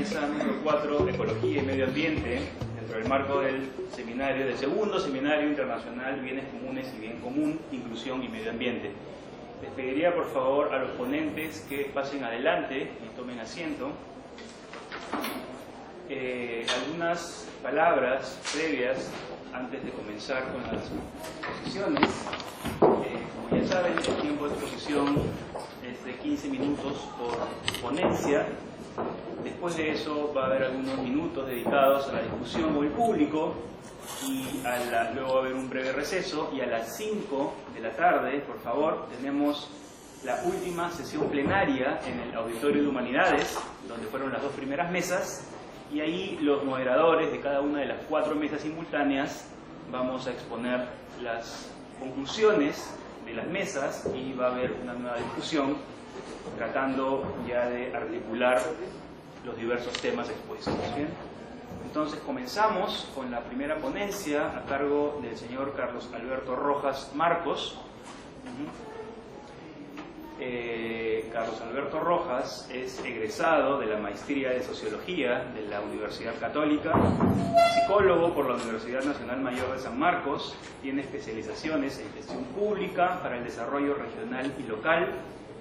mesa número 4, Ecología y Medio Ambiente, dentro del marco del seminario, del segundo seminario internacional Bienes Comunes y Bien Común, Inclusión y Medio Ambiente. Les pediría por favor a los ponentes que pasen adelante y tomen asiento. Algunas palabras previas antes de comenzar con las exposiciones. Como ya saben, el tiempo de exposición es de 15 minutos por ponencia. Después de eso va a haber algunos minutos dedicados a la discusión con el público y luego va a haber un breve receso, y a las 5 de la tarde, por favor, tenemos la última sesión plenaria en el Auditorio de Humanidades, donde fueron las dos primeras mesas, y ahí los moderadores de cada una de las 4 mesas simultáneas vamos a exponer las conclusiones de las mesas y va a haber una nueva discusión tratando ya de articular los diversos temas expuestos. ¿Bien? Entonces comenzamos con la primera ponencia a cargo del señor Carlos Alberto Rojas Marcos. Carlos Alberto Rojas es egresado de la Maestría de Sociología de la Universidad Católica, psicólogo por la Universidad Nacional Mayor de San Marcos, tiene especializaciones en gestión pública para el desarrollo regional y local,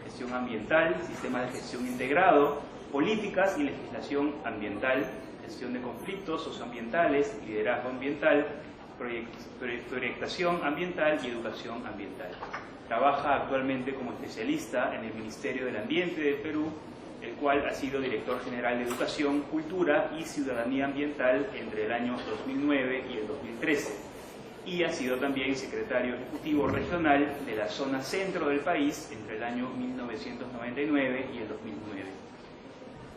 gestión ambiental, sistemas de gestión integrado, políticas y legislación ambiental, gestión de conflictos socioambientales, liderazgo ambiental, proyectación ambiental y educación ambiental. Trabaja actualmente como especialista en el Ministerio del Ambiente del Perú, el cual ha sido director general de Educación, Cultura y Ciudadanía Ambiental entre el año 2009 y el 2013. Y ha sido también secretario ejecutivo regional de la zona centro del país entre el año 1999 y el 2009.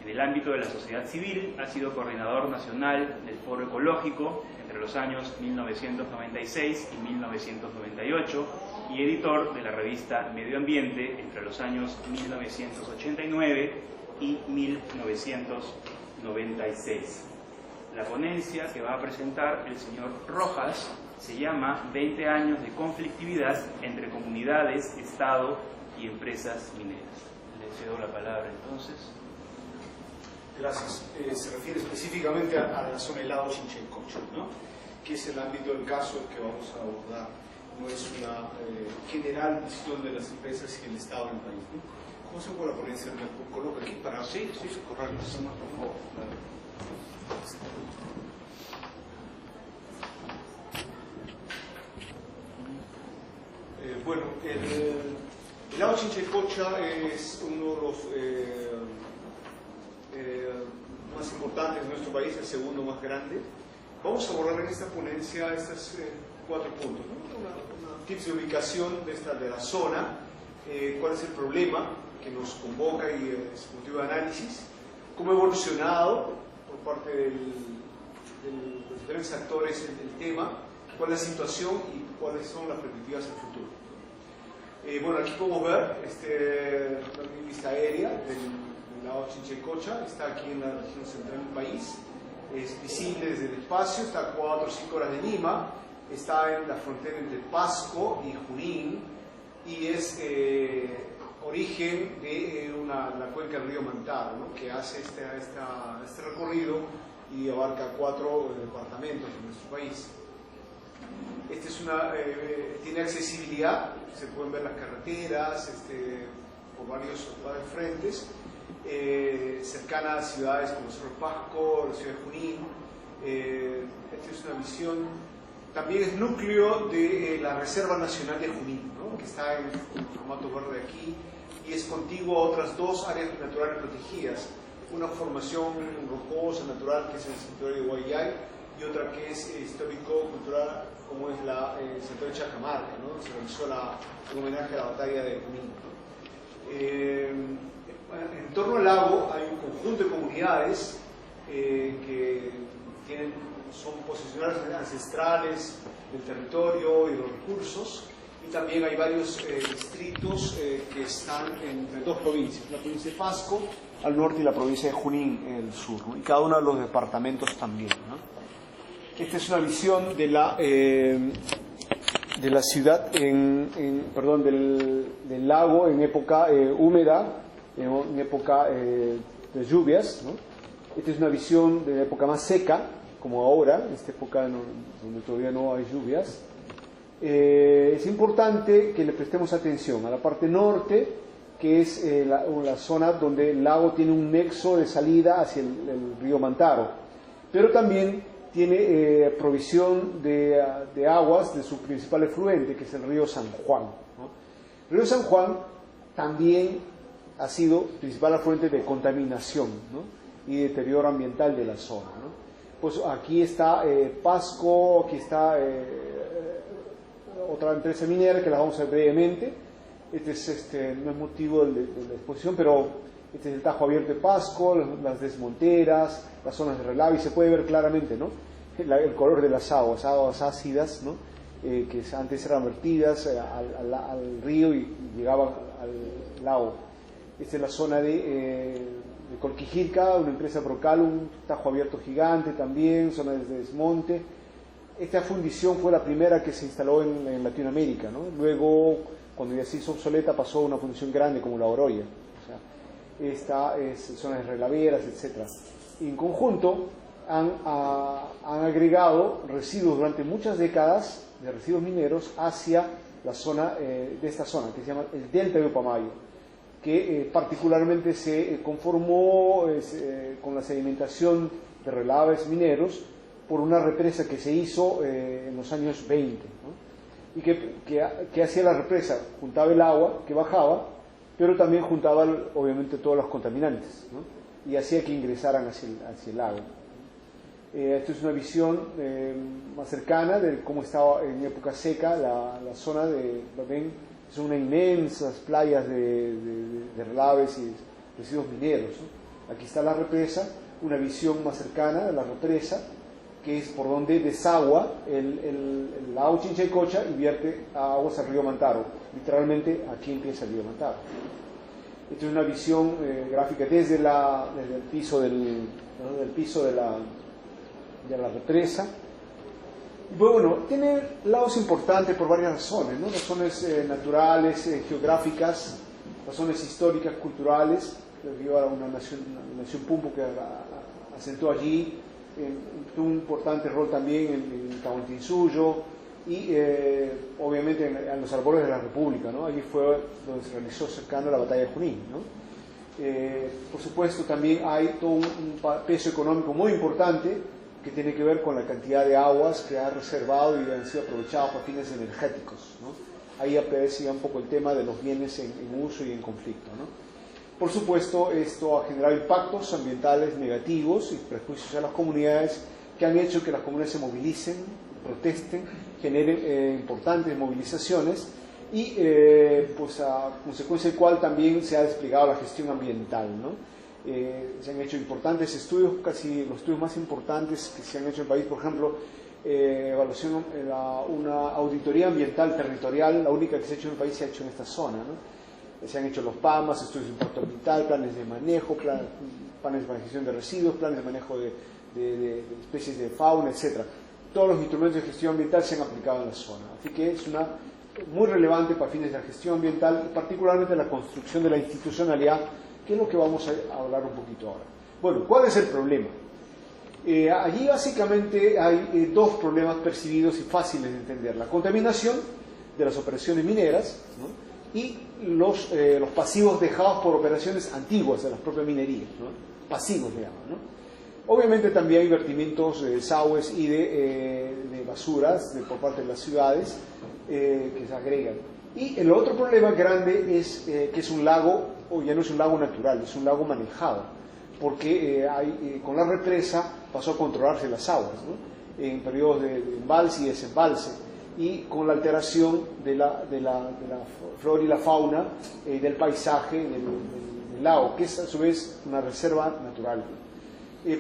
En el ámbito de la sociedad civil ha sido coordinador nacional del Foro Ecológico entre los años 1996 y 1998 y editor de la revista Medio Ambiente entre los años 1989 y 1996. La ponencia que va a presentar el señor Rojas se llama 20 años de conflictividad entre comunidades, Estado y empresas mineras. Le cedo la palabra entonces. Gracias. Se refiere específicamente a la zona del lago Chinchaycocha, ¿no? Que es el ámbito del caso que vamos a abordar. No es una general visión de las empresas y el Estado en el país, ¿no? ¿Cómo se puede la ponencia? ¿Me coloco aquí para correr las zonas, por favor? Bueno, el lago Chinchaycocha es uno de los más importantes de nuestro país, el segundo más grande. Vamos a abordar en esta ponencia estos 4 puntos, ¿no? Una tips de ubicación de la zona, cuál es el problema que nos convoca y es motivo de análisis, cómo ha evolucionado por parte de los diferentes actores el tema, cuál es la situación y cuáles son las perspectivas del futuro. Bueno, aquí podemos ver una vista aérea del lago Chinchaycocha, está aquí en la región central del país, es visible desde el espacio, está a 4 o 5 horas de Lima, está en la frontera entre Pasco y Junín y es origen de la cuenca del río Mantaro, ¿no? Que hace este recorrido y abarca 4 departamentos de nuestro país. Tiene accesibilidad, se pueden ver las carreteras por varios frentes, cercana a ciudades como Cerro Pasco, la ciudad de Junín. Esta es una visión, también es núcleo de la Reserva Nacional de Junín, ¿no? Que está en formato verde aquí y es contiguo a otras 2 áreas naturales protegidas, una formación rocosa natural que es el santuario de Guayay y otra que es histórico-cultural como es el santuario de Chacamarca, ¿no? Se realizó un homenaje a la batalla de Junín, ¿no? En torno al lago hay un conjunto de comunidades que son posesionarios ancestrales del territorio y de los recursos, y también hay varios distritos que están entre 2 provincias, la provincia de Pasco al norte y la provincia de Junín en el sur, ¿no? Y cada uno de los departamentos también, ¿no? Esta es una visión de la ciudad, del lago en época húmeda, en época de lluvias, ¿no? Esta es una visión de la época más seca, como ahora, en esta época donde todavía no hay lluvias. Es importante que le prestemos atención a la parte norte, que es la zona donde el lago tiene un nexo de salida hacia el río Mantaro, pero también tiene provisión de aguas de su principal efluente, que es el río San Juan, ¿no? El río San Juan también ha sido principal afluente de contaminación, ¿no? Y deterioro ambiental de la zona, ¿no? Pues aquí está Pasco, aquí está otra empresa minera que la vamos a ver brevemente. No es motivo de la exposición, pero este es el Tajo Abierto de Pasco, las desmonteras, las zonas de relave, y se puede ver claramente, ¿no? El color de las aguas ácidas, ¿no? Que antes eran vertidas al río y llegaban al lago. Esta es la zona de Colquijirca, una empresa Brocal, un Tajo Abierto gigante también, zona de desmonte. Esta fundición fue la primera que se instaló en Latinoamérica, ¿no? Luego, cuando ya se hizo obsoleta, pasó a una fundición grande como la Oroya. O sea, esta es zonas relaveras, etc. Y en conjunto han agregado residuos durante muchas décadas de residuos mineros hacia la zona de esta zona, que se llama el Delta de Upamayo, que particularmente se conformó con la sedimentación de relaves mineros por una represa que se hizo en los años 20, ¿no? Y que hacía la represa, juntaba el agua que bajaba, pero también juntaba obviamente todos los contaminantes, ¿no? Y hacía que ingresaran hacia el lago. Esto es una visión más cercana de cómo estaba en época seca la zona lo ven, son inmensas playas de relaves y residuos mineros, ¿no? Aquí está la represa, una visión más cercana de la represa, que es por donde desagua el lago Chinchaycocha y vierte a aguas al río Mantaro. Literalmente aquí empieza el río Mantaro. Esta es una visión gráfica desde el piso del piso de la represa. Y bueno, tiene lados importantes por varias razones, ¿no? Razones naturales, geográficas, razones históricas, culturales. Debido a una nación Pumpo que asentó allí, tuvo un importante rol también en Tahuantinsuyo y obviamente en los albores de la República, ¿no? Allí fue donde se realizó cercano a la batalla de Junín, ¿no? Por supuesto también hay todo un peso económico muy importante que tiene que ver con la cantidad de aguas que ha reservado y han sido aprovechadas para fines energéticos, ¿no? Ahí aparece un poco el tema de los bienes en uso y en conflicto, ¿no? Por supuesto, esto ha generado impactos ambientales negativos y prejuicios a las comunidades que han hecho que las comunidades se movilicen, protesten, generen importantes movilizaciones y pues a consecuencia del cual también se ha desplegado la gestión ambiental, ¿no? Se han hecho importantes estudios, casi los estudios más importantes que se han hecho en el país, por ejemplo, una auditoría ambiental territorial, la única que se ha hecho en el país se ha hecho en esta zona, ¿no? Se han hecho los PAMAS, estudios de impacto ambiental, planes de manejo, planes de gestión de residuos, planes de manejo de especies de fauna, etc. Todos los instrumentos de gestión ambiental se han aplicado en la zona. Así que es muy relevante para fines de la gestión ambiental, particularmente la construcción de la institucionalidad, que es lo que vamos a hablar un poquito ahora. Bueno, ¿cuál es el problema? Allí básicamente hay dos problemas percibidos y fáciles de entender. La contaminación de las operaciones mineras, ¿no? Y los pasivos dejados por operaciones antiguas de las propias minerías, ¿no? Pasivos, digamos, ¿no? Obviamente también hay vertimientos de desagües y de basuras por parte de las ciudades que se agregan. Y el otro problema grande es que es un lago, o ya no es un lago natural, es un lago manejado, porque con la represa pasó a controlarse las aguas, ¿no? En periodos de embalse y desembalse, y con la alteración de la flora y la fauna del paisaje del lago, que es a su vez una reserva natural.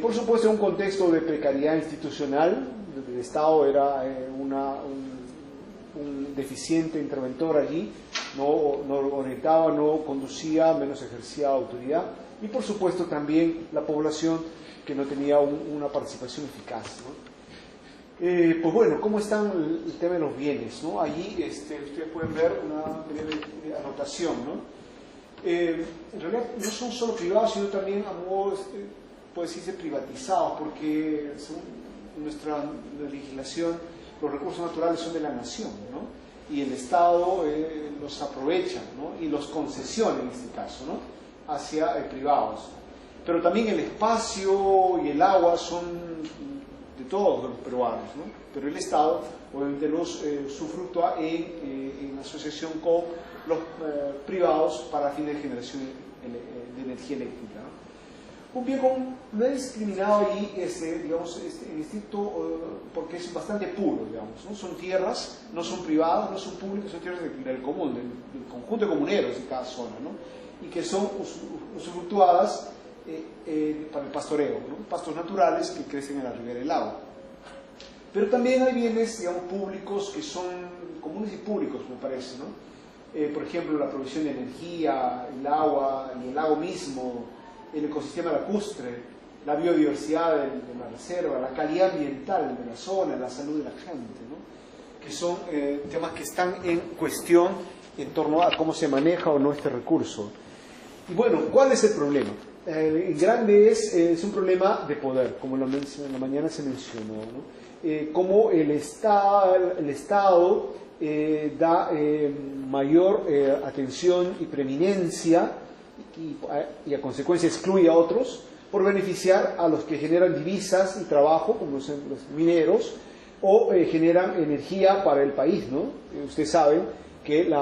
Por supuesto, en un contexto de precariedad institucional, el Estado era un deficiente interventor allí, no orientaba, no conducía, menos ejercía autoridad, y por supuesto también la población que no tenía una participación eficaz, ¿no? Pues bueno, ¿cómo están el tema de los bienes, ¿no? Allí ustedes pueden ver una breve anotación, ¿no? En realidad no son solo privados, sino también a modo puede decirse privatizados, porque según nuestra legislación los recursos naturales son de la nación, ¿no? Y el Estado los aprovecha, ¿no? Y los concesiona en este caso, ¿no? Hacia privados. Pero también el espacio y el agua son de todos los peruanos, ¿no? Pero el Estado obviamente los usufructúa en asociación con los privados para fines de generación de energía eléctrica, ¿no? Un bien común no es discriminado ahí, digamos, en estricto, porque es bastante puro, digamos, ¿no? Son tierras, no son privadas, no son públicas, son tierras del común, del conjunto de comuneros de cada zona, ¿no? Y que son usufructuadas para el pastoreo, ¿no? Pastos naturales que crecen en la ribera del lago. Pero también hay bienes, digamos, públicos que son comunes y públicos, me parece, ¿no? Por ejemplo, la provisión de energía, el agua y el lago mismo, el ecosistema lacustre, la biodiversidad de la reserva, la calidad ambiental de la zona, la salud de la gente, ¿no? Que son temas que están en cuestión en torno a cómo se maneja o no este recurso. Y bueno, ¿cuál es el problema? El grande es un problema de poder, como en la mañana se mencionó, ¿no? Cómo el Estado da mayor atención y preeminencia y a consecuencia excluye a otros por beneficiar a los que generan divisas y trabajo, como los mineros, o generan energía para el país, ¿no? Ustedes saben que el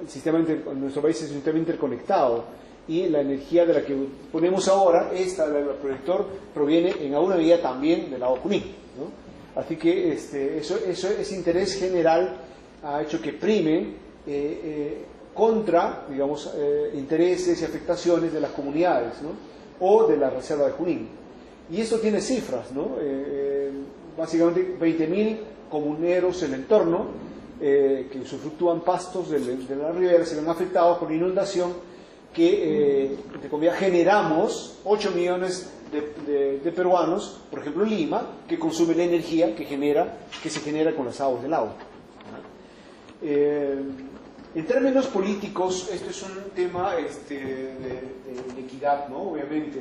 sistema en nuestro país es un sistema interconectado y la energía de la que ponemos ahora, esta del proyector, proviene en alguna medida también del lago Junín, ¿no? Así que ese interés general ha hecho que prime contra, digamos, intereses y afectaciones de las comunidades, ¿no? O de la reserva de Junín. Y esto tiene cifras, ¿no? Básicamente 20.000 comuneros en el entorno que usufructúan pastos de la ribera se ven afectados por inundación que, entre comillas, generamos 8 millones de peruanos, por ejemplo Lima, que consume la energía que se genera con las aguas del lago. En términos políticos, esto es un tema de equidad, ¿no? Obviamente.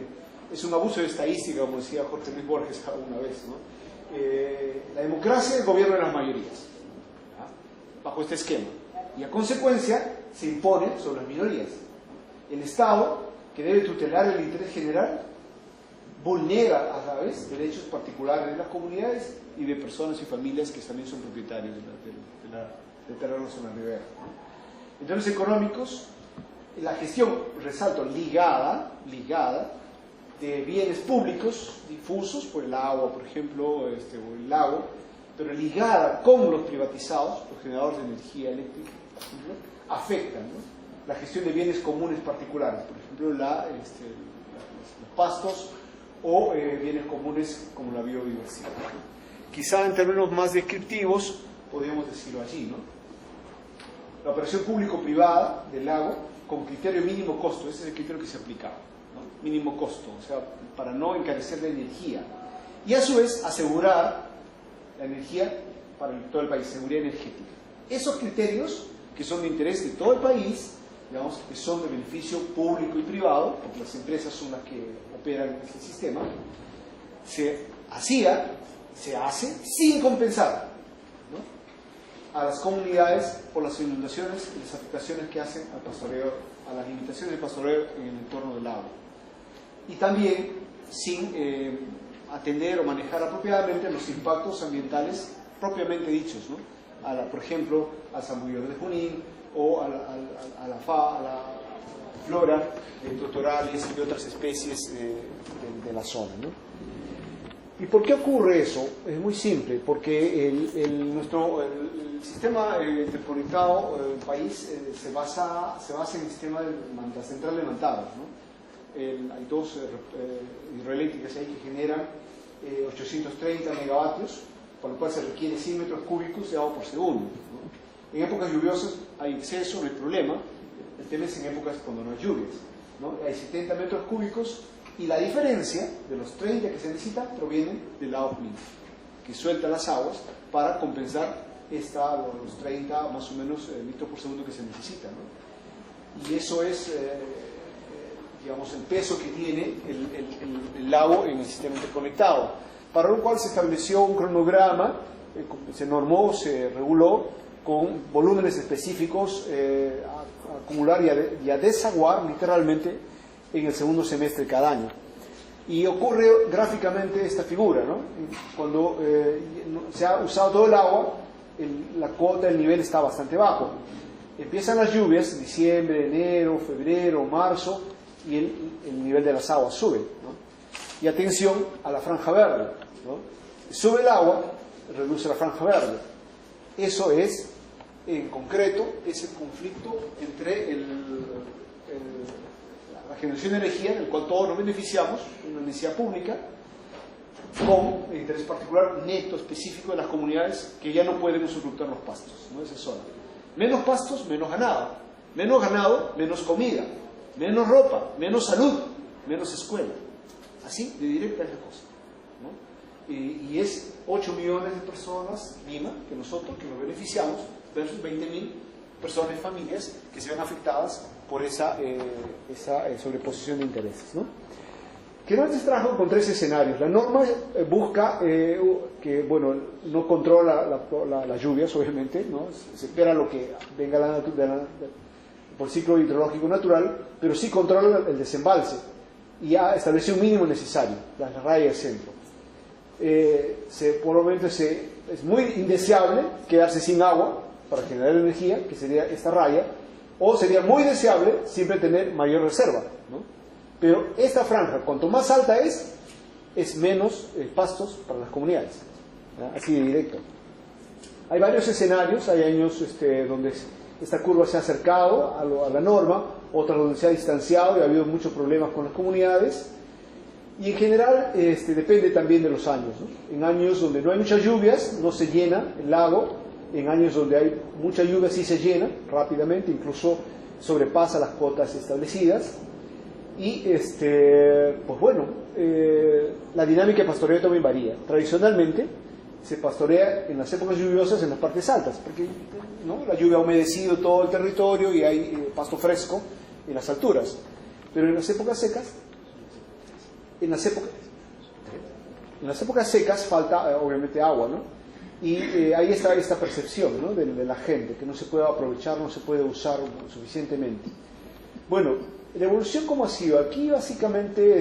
Es un abuso de estadística, como decía Jorge Luis Borges alguna vez, ¿no? La democracia es el gobierno de las mayorías, ¿no? Bajo este esquema. Y a consecuencia se impone sobre las minorías. El Estado, que debe tutelar el interés general, vulnera a la vez derechos particulares de las comunidades y de personas y familias que también son propietarios de terrenos en la ribera. En términos económicos, la gestión, resalto, ligada de bienes públicos difusos por el agua, por ejemplo, o el lago, pero ligada con los privatizados, los generadores de energía eléctrica, ¿no? Afectan, ¿no? La gestión de bienes comunes particulares, por ejemplo, los pastos o bienes comunes como la biodiversidad. Quizá en términos más descriptivos podríamos decirlo allí, ¿no? La operación público-privada del lago con criterio mínimo costo, ese es el criterio que se aplicaba, ¿no? Mínimo costo, o sea, para no encarecer la energía y a su vez asegurar la energía para todo el país, seguridad energética. Esos criterios que son de interés de todo el país, digamos, que son de beneficio público y privado, porque las empresas son las que operan este sistema, se hace sin compensar, ¿no? A las comunidades por las inundaciones y las afectaciones que hacen al pastoreo, a las limitaciones del pastoreo en el entorno del lago. Y también sin atender o manejar apropiadamente los impactos ambientales propiamente dichos, ¿no? Por ejemplo, al zambullo de Junín o a la flora de totorales y de otras especies de la zona, ¿no? ¿Y por qué ocurre eso? Es muy simple, porque el sistema interconectado del país se basa en el sistema de la central de Mantaro, ¿no? Hay dos hidroeléctricas ahí que generan 830 megavatios, por lo cual se requiere 100 metros cúbicos de agua por segundo, ¿no? En épocas lluviosas hay exceso, no hay problema. El tema es en épocas cuando no hay lluvias, ¿no? Hay 70 metros cúbicos y la diferencia de los 30 que se necesitan proviene del lago Junín, que suelta las aguas para compensar los 30 más o menos litros por segundo que se necesitan, ¿no? Y eso es digamos, el peso que tiene el lago en el sistema interconectado, para lo cual se estableció un cronograma, se normó, se reguló con volúmenes específicos a acumular y a desaguar literalmente en el segundo semestre de cada año. Y ocurre gráficamente esta figura, ¿no? Cuando se ha usado todo el agua, la cuota del nivel está bastante bajo. Empiezan las lluvias, diciembre, enero, febrero, marzo, y el nivel de las aguas sube, ¿no? Y atención a la franja verde, ¿no? Sube el agua, reduce la franja verde. Eso es, en concreto, ese conflicto entre la generación de energía, en el cual todos nos beneficiamos, una necesidad pública, con el interés particular neto específico de las comunidades que ya no pueden usufructuar los pastos, ¿no? Esa zona. Menos pastos, menos ganado. Menos ganado, menos comida. Menos ropa, menos salud, menos escuela. Así de directa es la cosa, ¿no? Y es 8 millones de personas, Lima, que nosotros, que nos beneficiamos, versus 20.000 personas, familias, que se ven afectadas por esa sobreposición de intereses, ¿no? Que nos trajo con 3 escenarios. La norma busca que, bueno, no controla las lluvias, obviamente, ¿no? Se espera lo que venga por ciclo hidrológico natural, pero sí controla el desembalse y ha establecido un mínimo necesario, la raya del centro. Por lo menos es muy indeseable quedarse sin agua para generar energía, que sería esta raya, o sería muy deseable siempre tener mayor reserva, ¿no? Pero esta franja, cuanto más alta es menos pastos para las comunidades, ¿no? Así de directo. Hay varios escenarios, hay años donde esta curva se ha acercado a la norma, otras donde se ha distanciado y ha habido muchos problemas con las comunidades. Y en general depende también de los años, ¿no? En años donde no hay muchas lluvias, no se llena el lago. En años donde hay mucha lluvia sí se llena rápidamente, incluso sobrepasa las cuotas establecidas. Y pues bueno, la dinámica de pastoreo también varía. Tradicionalmente se pastorea en las épocas lluviosas en las partes altas, porque, ¿no?, la lluvia ha humedecido todo el territorio y hay pasto fresco en las alturas. Pero en las épocas secas, en las épocas secas falta obviamente agua, ¿no? Y ahí está esta percepción, ¿no?, de la gente, que no se puede aprovechar, no se puede usar suficientemente. Bueno, la evolución, ¿cómo ha sido? Aquí básicamente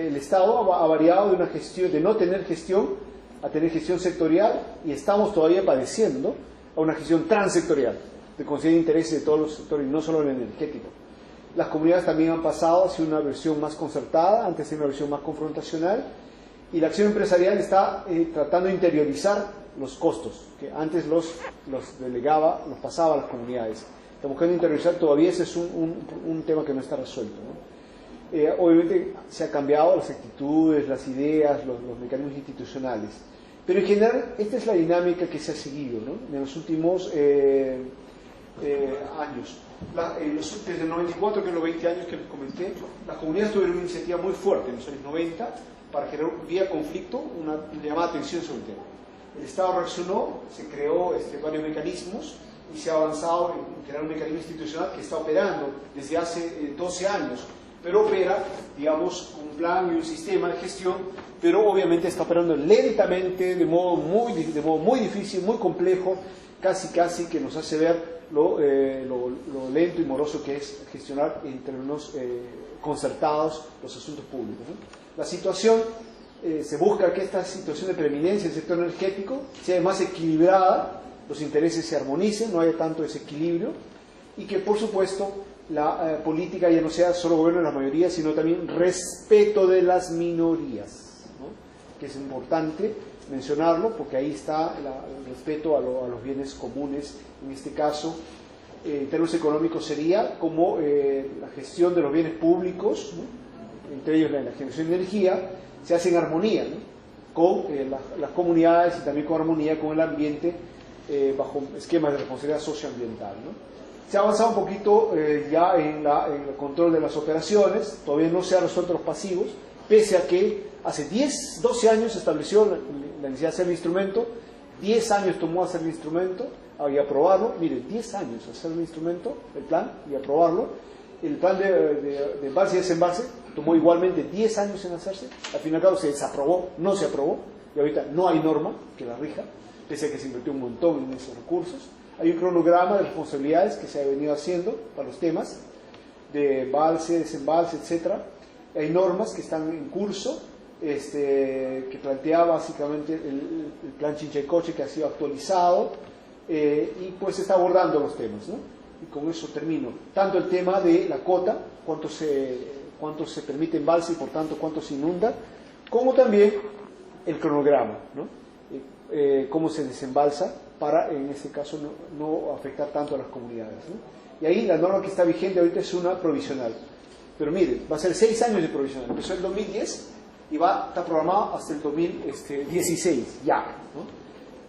el Estado ha variado de una gestión, de no tener gestión a tener gestión sectorial, y estamos todavía padeciendo a una gestión transsectorial, de conceder intereses de todos los sectores, y no solo el energético. Las comunidades también han pasado hacia una versión más concertada, antes era una versión más confrontacional, y la acción empresarial está tratando de interiorizar los costos, que antes los delegaba, los pasaba a las comunidades. Está buscando interiorizar, todavía ese es un tema que no está resuelto, ¿no? Obviamente se han cambiado las actitudes, las ideas, los mecanismos institucionales, pero en general esta es la dinámica que se ha seguido, ¿no?, en los últimos años. Desde el 94, que es los 20 años que les comenté, las comunidades tuvieron una iniciativa muy fuerte en los años 90 para generar vía conflicto una llamada atención sobre el tema. El Estado reaccionó, se creó varios mecanismos y se ha avanzado en crear un mecanismo institucional que está operando desde hace 12 años, pero opera, digamos, un plan y un sistema de gestión, pero obviamente está operando lentamente, de modo muy difícil, muy complejo, casi que nos hace ver lo lento y moroso que es gestionar en términos concertados los asuntos públicos, ¿no? La situación, se busca que esta situación de preeminencia del sector energético sea más equilibrada, los intereses se armonicen, no haya tanto desequilibrio, y que por supuesto la política ya no sea solo gobierno de las mayorías, sino también respeto de las minorías, ¿no?, que es importante mencionarlo, porque ahí está el respeto a los bienes comunes. En este caso, en términos económicos, sería como la gestión de los bienes públicos, ¿no?, entre ellos la generación de energía, se hace en armonía, ¿no?, con las comunidades, y también con armonía con el ambiente, bajo esquemas de responsabilidad socioambiental, ¿no? Se ha avanzado un poquito ya en el control de las operaciones, todavía no se han resuelto los pasivos, pese a que hace 12 años se estableció la necesidad de hacer el instrumento, 10 años tomó hacer el instrumento y aprobarlo. Miren, 10 años hacer el instrumento, el plan, y aprobarlo, el plan de embalse y desembalse tomó igualmente 10 años en hacerse, al fin y al cabo se desaprobó, no se aprobó, y ahorita no hay norma que la rija, pese a que se invirtió un montón en esos recursos. Hay un cronograma de responsabilidades que se ha venido haciendo para los temas de embalse, desembalse, etc. Hay normas que están en curso, que plantea básicamente el plan Chinchaycoche, que ha sido actualizado, y pues está abordando los temas, ¿no? Y con eso termino. Tanto el tema de la cota, cuánto se permite embalse y por tanto cuánto se inunda, como también el cronograma, ¿no? Cómo se desembalsa para, en este caso, no afectar tanto a las comunidades, ¿no? Y ahí la norma que está vigente ahorita es una provisional. Pero mire, va a ser 6 años de provisional. Empezó en el 2010 y está programado hasta el 2016, ya, ¿no?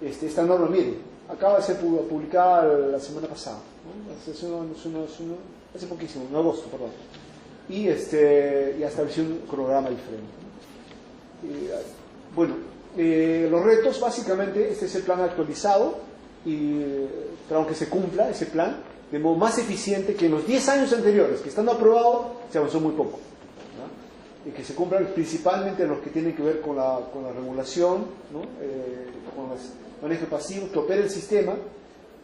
Esta norma, mire, acaba de ser publicada la semana pasada, ¿no? Hace poquísimo, en agosto, perdón. Y ya estableció un cronograma diferente, ¿no? Bueno, los retos, básicamente, este es el plan actualizado y aunque se cumpla ese plan de modo más eficiente que en los 10 años anteriores, que estando aprobado, se avanzó muy poco, ¿no? Y que se cumplan principalmente los que tienen que ver con la regulación, ¿no? Con el manejo pasivo, que opere el sistema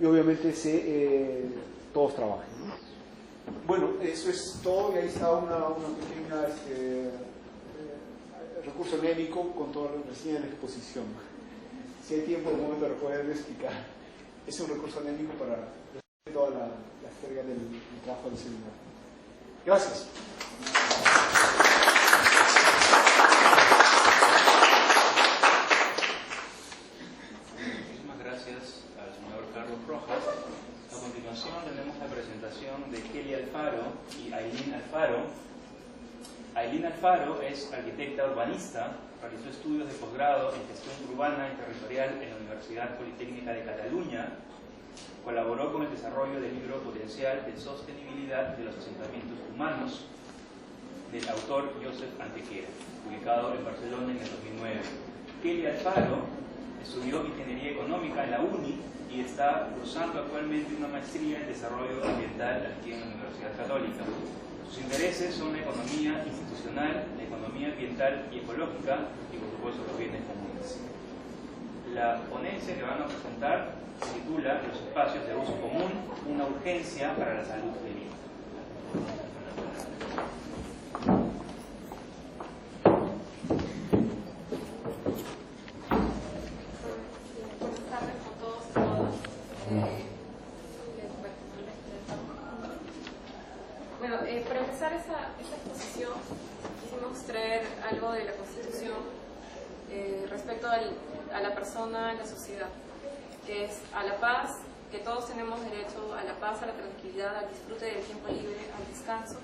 y obviamente todos trabajen, ¿no? Bueno, eso es todo, y ahí está una pequeña recurso anémico con todo lo que decía en la exposición. Si hay tiempo en el momento de poder explicar, es un recurso anémico para toda la jerga del trabajo del seminario. Gracias. Muchísimas gracias al señor Carlos Rojas. A continuación tenemos la presentación de Kelly Alfaro y Ailín Alfaro. Ailín Alfaro es arquitecta urbanista, realizó estudios de posgrado en gestión urbana y territorial en la Universidad Politécnica de Cataluña. Colaboró con el desarrollo del libro Potencial de Sostenibilidad de los Asentamientos Humanos del autor Josep Antequera, publicado en Barcelona en el 2009. Kelly Alfaro estudió Ingeniería Económica en la UNI y está cursando actualmente una maestría en Desarrollo Ambiental aquí en la Universidad Católica. Sus intereses son la economía institucional, la economía ambiental y ecológica y, por supuesto, los bienes comunes. La ponencia que van a presentar se titula Los espacios de uso común, una urgencia para la salud de Lima. Buenas tardes a todos y todas. Bueno, para empezar esta exposición quisimos traer algo de la Constitución respecto a la persona en la sociedad, que es a la paz, que todos tenemos derecho a la paz, a la tranquilidad, al disfrute del tiempo libre, al descanso,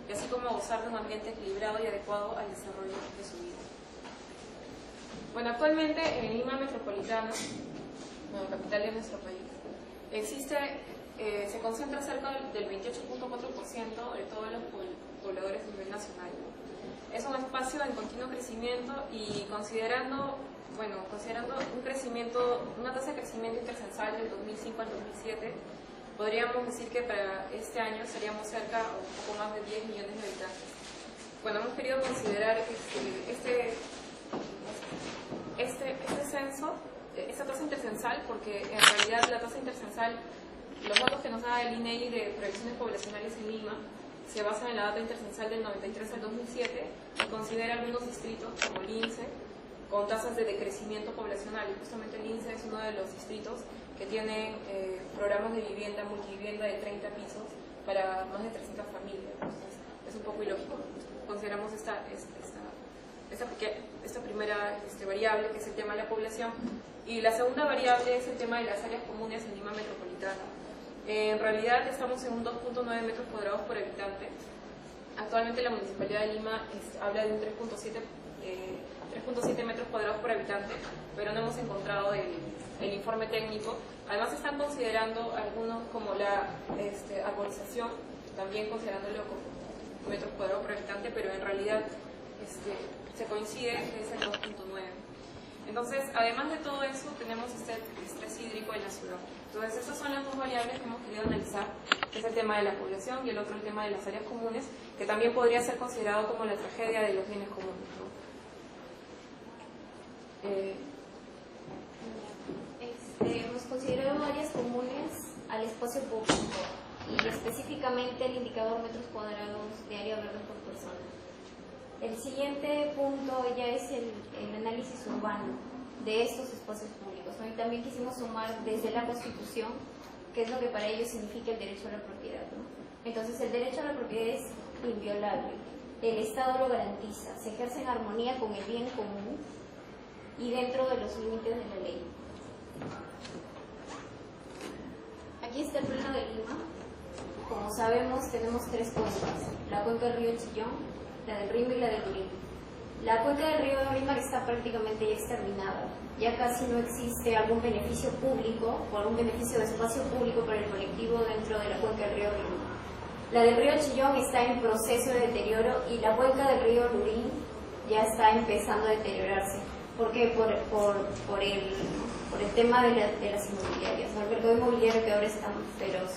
y así como a gozar de un ambiente equilibrado y adecuado al desarrollo de su vida. Bueno, actualmente en Lima metropolitana, capital de nuestro país, se concentra cerca del 28.4% de todos los pobladores a nivel nacional. Es un espacio en continuo crecimiento y considerando un crecimiento, una tasa de crecimiento intercensal del 2005 al 2007, podríamos decir que para este año seríamos cerca o un poco más de 10 millones de habitantes. Bueno, hemos querido considerar este censo, esta tasa intercensal, porque en realidad la tasa intercensal, los datos que nos da el INEGI de proyecciones poblacionales en Lima, se basan en la data intercensal del 93 al 2007 y considera algunos distritos como Lince con tasas de decrecimiento poblacional, y justamente Lince es uno de los distritos que tiene programas de vivienda, multivivienda de 30 pisos para más de 300 familias. Entonces es un poco ilógico. Consideramos esta primera variable, que es el tema de la población, y la segunda variable es el tema de las áreas comunes en Lima metropolitana. En realidad estamos en un 2.9 metros cuadrados por habitante. Actualmente la Municipalidad de Lima habla de un 3.7 metros cuadrados por habitante, pero no hemos encontrado el informe técnico. Además están considerando algunos como la arborización, también considerándolo como metros cuadrados por habitante, pero en realidad se coincide que es el 2.9. Entonces, además de todo eso, tenemos este estrés hídrico en la ciudad. Entonces, esas son las dos variables que hemos querido analizar, que es el tema de la población y el otro el tema de las áreas comunes, que también podría ser considerado como la tragedia de los bienes comunes, ¿no? Hemos considerado áreas comunes al espacio público y específicamente el indicador metros cuadrados de área verde por persona. El siguiente punto ya es el análisis urbano de estos espacios públicos, ¿no? Y también quisimos sumar desde la Constitución, que es lo que para ellos significa el derecho a la propiedad, ¿no? Entonces, el derecho a la propiedad es inviolable, el Estado lo garantiza, se ejerce en armonía con el bien común y dentro de los límites de la ley. Aquí está el plano de Lima. Como sabemos, tenemos tres cuencas: la cuenca del río Chillón, la del Rímac y la del Lurín. La cuenca del río Rímac está prácticamente ya exterminada. Ya casi no existe algún beneficio público o algún beneficio de espacio público para el colectivo dentro de la cuenca del río Rímac. La del río Chillón está en proceso de deterioro y la cuenca del río Lurín ya está empezando a deteriorarse. ¿Por qué? Por el tema de las inmobiliarias, ¿no? El mercado inmobiliario que ahora es tan feroz.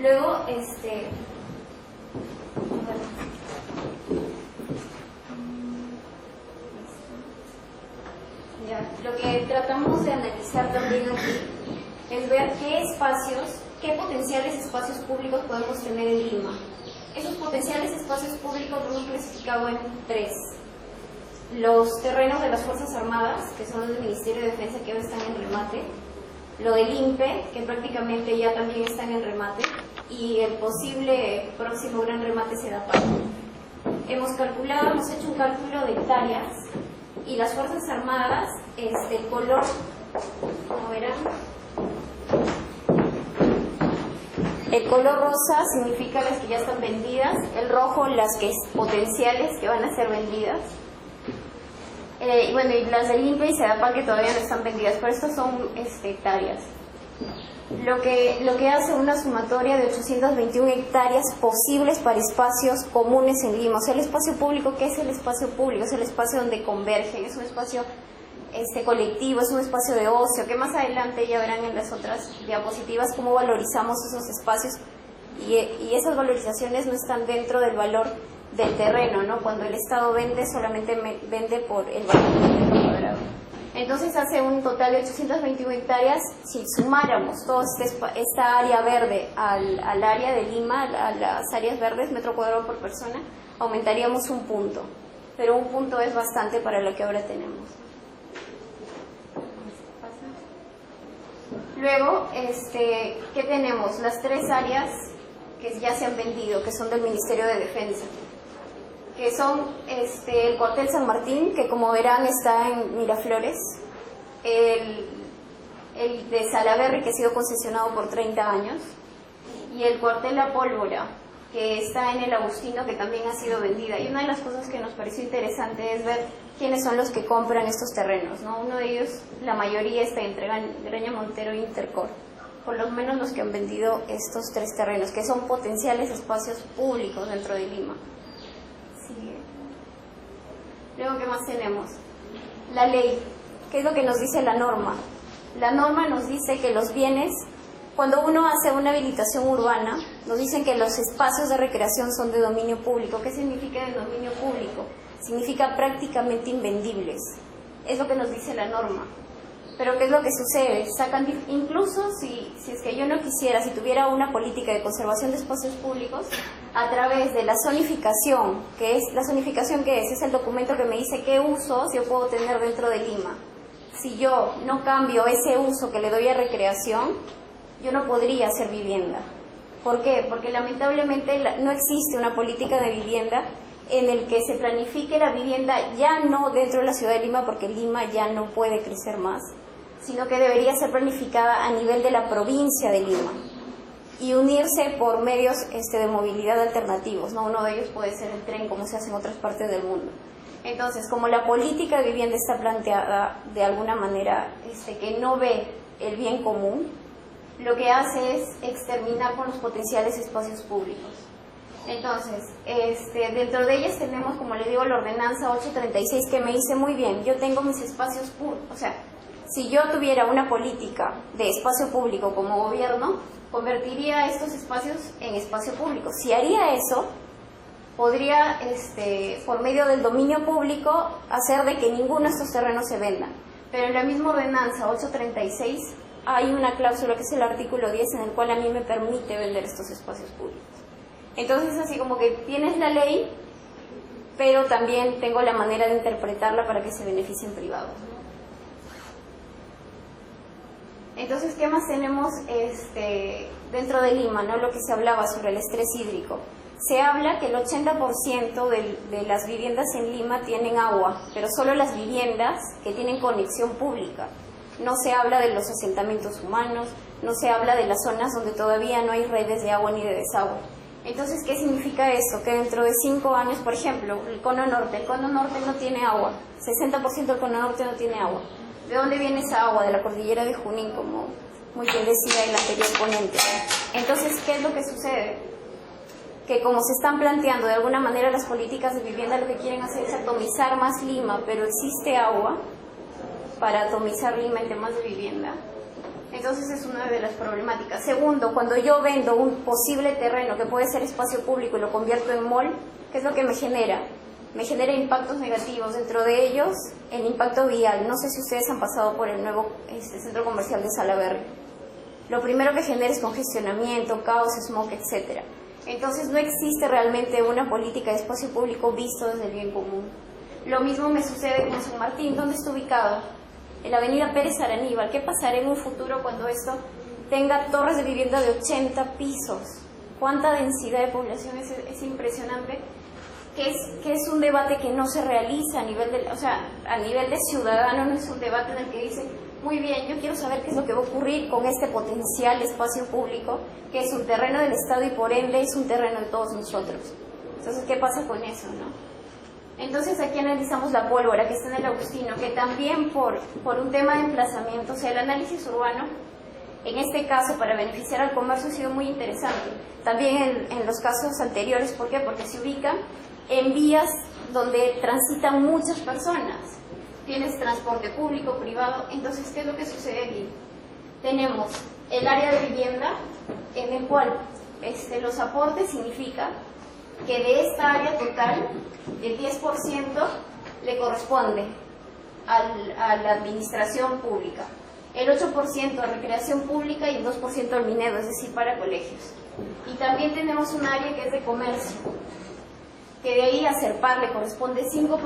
Luego, lo que tratamos de analizar también aquí es ver qué espacios, qué potenciales espacios públicos podemos tener en Lima. Esos potenciales espacios públicos lo hemos clasificado en tres: los terrenos de las Fuerzas Armadas, que son los del Ministerio de Defensa, que ahora están en remate; lo del INPE, que prácticamente ya también están en remate; y el posible próximo gran remate SEDAPAC. Hemos hecho un cálculo de hectáreas, y las Fuerzas Armadas, el color, como verán, el color rosa significa las que ya están vendidas, el rojo las que potenciales que van a ser vendidas, y bueno, y las del INPE y SEDAPAC que todavía no están vendidas, pero estas son hectáreas. Lo que hace una sumatoria de 821 hectáreas posibles para espacios comunes en Lima. O sea, el espacio público, ¿qué es el espacio público? Es el espacio donde convergen, es un espacio colectivo, es un espacio de ocio, que más adelante ya verán en las otras diapositivas cómo valorizamos esos espacios, y esas valorizaciones no están dentro del valor del terreno, ¿no? Cuando el Estado vende, solamente vende por el valor del metro cuadrado. Entonces hace un total de 821 hectáreas. Si sumáramos toda esta área verde al área de Lima, a las áreas verdes, metro cuadrado por persona, aumentaríamos un punto. Pero un punto es bastante para lo que ahora tenemos. Luego, ¿qué tenemos? Las tres áreas que ya se han vendido, que son del Ministerio de Defensa, que son el cuartel San Martín, que como verán está en Miraflores, el de Salaberry, que ha sido concesionado por 30 años, y el cuartel La Pólvora, que está en el Agustino, que también ha sido vendida. Y una de las cosas que nos pareció interesante es ver quiénes son los que compran estos terrenos, ¿no? Uno de ellos, la mayoría, está entre Graña Montero e Intercor, por lo menos los que han vendido estos tres terrenos, que son potenciales espacios públicos dentro de Lima. Luego, ¿qué más tenemos? La ley. ¿Qué es lo que nos dice la norma? La norma nos dice que los bienes, cuando uno hace una habilitación urbana, nos dicen que los espacios de recreación son de dominio público. ¿Qué significa de dominio público? Significa prácticamente invendibles. Es lo que nos dice la norma. Pero ¿qué es lo que sucede? Incluso si es que yo no quisiera, si tuviera una política de conservación de espacios públicos, a través de la zonificación, ¿la zonificación qué es? Es el documento que me dice qué usos yo puedo tener dentro de Lima. Si yo no cambio ese uso que le doy a recreación, yo no podría hacer vivienda. ¿Por qué? Porque lamentablemente no existe una política de vivienda en el que se planifique la vivienda ya no dentro de la ciudad de Lima, porque Lima ya no puede crecer más, sino que debería ser planificada a nivel de la provincia de Lima y unirse por medios de movilidad alternativos, ¿no? Uno de ellos puede ser el tren, como se hace en otras partes del mundo. Entonces, como la política de vivienda está planteada de alguna manera que no ve el bien común, lo que hace es exterminar con los potenciales espacios públicos. Entonces, dentro de ellas tenemos, como le digo, la ordenanza 836, que me dice muy bien, yo tengo mis espacios públicos, o sea, si yo tuviera una política de espacio público como gobierno, convertiría estos espacios en espacio público. Si haría eso, podría, por medio del dominio público, hacer de que ninguno de estos terrenos se vendan. Pero en la misma ordenanza 836 hay una cláusula que es el artículo 10 en el cual a mí me permite vender estos espacios públicos. Entonces, así como que tienes la ley, pero también tengo la manera de interpretarla para que se beneficien privados. Entonces, ¿qué más tenemos dentro de Lima, ¿no? Lo que se hablaba sobre el estrés hídrico. Se habla que el 80% de las viviendas en Lima tienen agua, pero solo las viviendas que tienen conexión pública. No se habla de los asentamientos humanos, no se habla de las zonas donde todavía no hay redes de agua ni de desagüe. Entonces, ¿qué significa esto? Que dentro de 5 años, por ejemplo, el cono norte no tiene agua, 60% del cono norte no tiene agua. ¿De dónde viene esa agua? De la cordillera de Junín, como muy bien decía el anterior ponente. Entonces, ¿qué es lo que sucede? Que como se están planteando de alguna manera las políticas de vivienda, lo que quieren hacer es atomizar más Lima, pero existe agua para atomizar Lima en temas de vivienda. Entonces es una de las problemáticas. Segundo, cuando yo vendo un posible terreno que puede ser espacio público y lo convierto en mall, ¿qué es lo que me genera? Me genera impactos negativos, dentro de ellos el impacto vial. No sé si ustedes han pasado por el nuevo centro comercial de Salaberry. Lo primero que genera es congestionamiento, caos, smog, etc. Entonces no existe realmente una política de espacio público visto desde el bien común. Lo mismo me sucede con San Martín. ¿Dónde está ubicado? En la avenida Pérez Araníbal. ¿Qué pasará en un futuro cuando esto tenga torres de vivienda de 80 pisos? ¿Cuánta densidad de población? Es impresionante. Que es un debate que no se realiza a nivel de ciudadano, no es un debate en el que dice, muy bien, yo quiero saber qué es lo que va a ocurrir con este potencial espacio público, que es un terreno del Estado y por ende es un terreno de todos nosotros. Entonces, ¿qué pasa con eso, no? Entonces, aquí analizamos la pólvora que está en el Agustino, que también por un tema de emplazamiento, o sea, el análisis urbano, en este caso, para beneficiar al comercio, ha sido muy interesante. También en los casos anteriores, ¿por qué? Porque se ubican en vías donde transitan muchas personas. Tienes transporte público, privado. Entonces, ¿qué es lo que sucede aquí? Tenemos el área de vivienda, en el cual los aportes significa que de esta área total, el 10% le corresponde a la administración pública, el 8% a recreación pública y el 2% al Minedo, es decir, para colegios. Y también tenemos un área que es de comercio, que de ahí a CERPAR le corresponde 5%,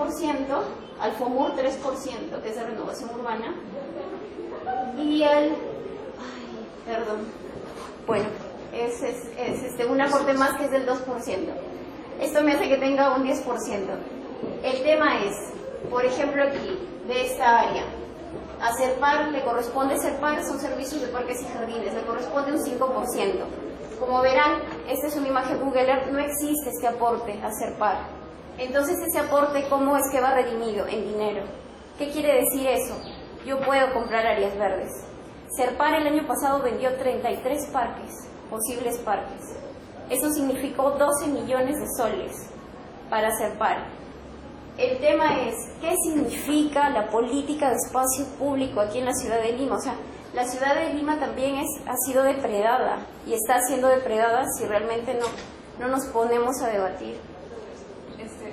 al FOMUR 3%, que es de renovación urbana, y es un aporte más que es del 2%. Esto me hace que tenga un 10%. El tema es, por ejemplo aquí, de esta área, a CERPAR le corresponde, CERPAR son servicios de parques y jardines, le corresponde un 5%. Como verán, esta es una imagen Google Earth, no existe este aporte a CERPAR. Entonces, ese aporte, ¿cómo es que va redimido? En dinero. ¿Qué quiere decir eso? Yo puedo comprar áreas verdes. CERPAR el año pasado vendió 33 parques, posibles parques. Eso significó 12 millones de soles para CERPAR. El tema es, ¿qué significa la política de espacio público aquí en la ciudad de Lima? O sea, la ciudad de Lima también ha sido depredada y está siendo depredada si realmente no nos ponemos a debatir.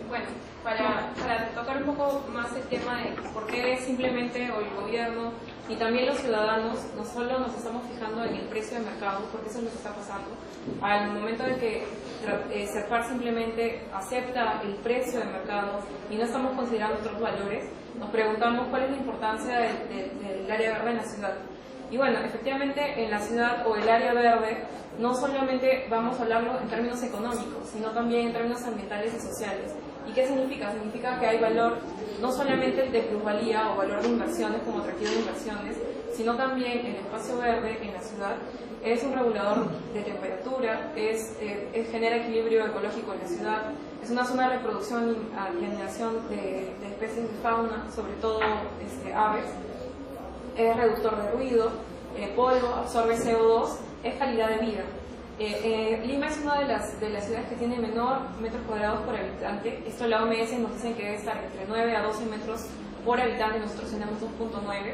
Bueno, para tocar un poco más el tema de por qué simplemente o el gobierno y también los ciudadanos no solo nos estamos fijando en el precio de mercado, porque eso es lo que está pasando. Al momento de que CERPAR simplemente acepta el precio de mercado y no estamos considerando otros valores, nos preguntamos cuál es la importancia del área verde en la ciudad. Y bueno, efectivamente en la ciudad o el área verde no solamente vamos a hablarlo en términos económicos, sino también en términos ambientales y sociales. ¿Y qué significa? Significa que hay valor no solamente de plusvalía o valor de inversiones como atractivo de inversiones, sino también el espacio verde en la ciudad es un regulador de temperatura, genera equilibrio ecológico en la ciudad, es una zona de reproducción y generación de especies de fauna, sobre todo aves, es reductor de ruido, polvo, absorbe CO2, es calidad de vida. Lima es una de las ciudades que tiene menor metros cuadrados por habitante. Esto la OMS nos dice que debe estar entre 9 a 12 metros por habitante, nosotros tenemos 2.9.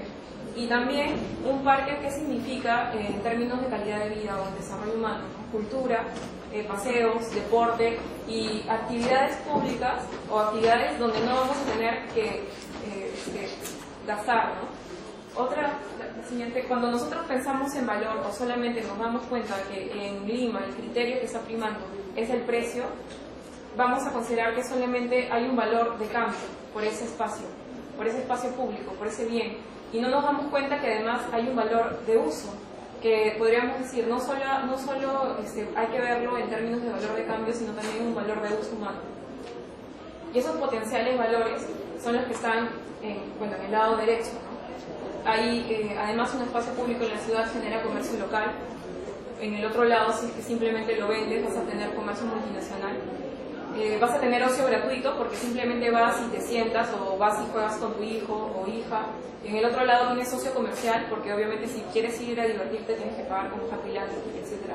Y también un parque, ¿qué significa en términos de calidad de vida o en desarrollo humano? Cultura, paseos, deporte y actividades públicas o actividades donde no vamos a tener que gastar, ¿no? La siguiente, cuando nosotros pensamos en valor o solamente nos damos cuenta que en Lima el criterio que está primando es el precio, vamos a considerar que solamente hay un valor de cambio por ese espacio público, por ese bien, y no nos damos cuenta que además hay un valor de uso, que podríamos decir, no solo hay que verlo en términos de valor de cambio, sino también un valor de uso humano. Y esos potenciales valores son los que están en el lado derecho, ¿no? Hay además un espacio público en la ciudad genera comercio local. En el otro lado, si es que simplemente lo vendes, vas a tener comercio multinacional. Vas a tener ocio gratuito porque simplemente vas y te sientas o vas y juegas con tu hijo o hija. En el otro lado tienes socio comercial porque obviamente si quieres ir a divertirte tienes que pagar con Happyland, etc.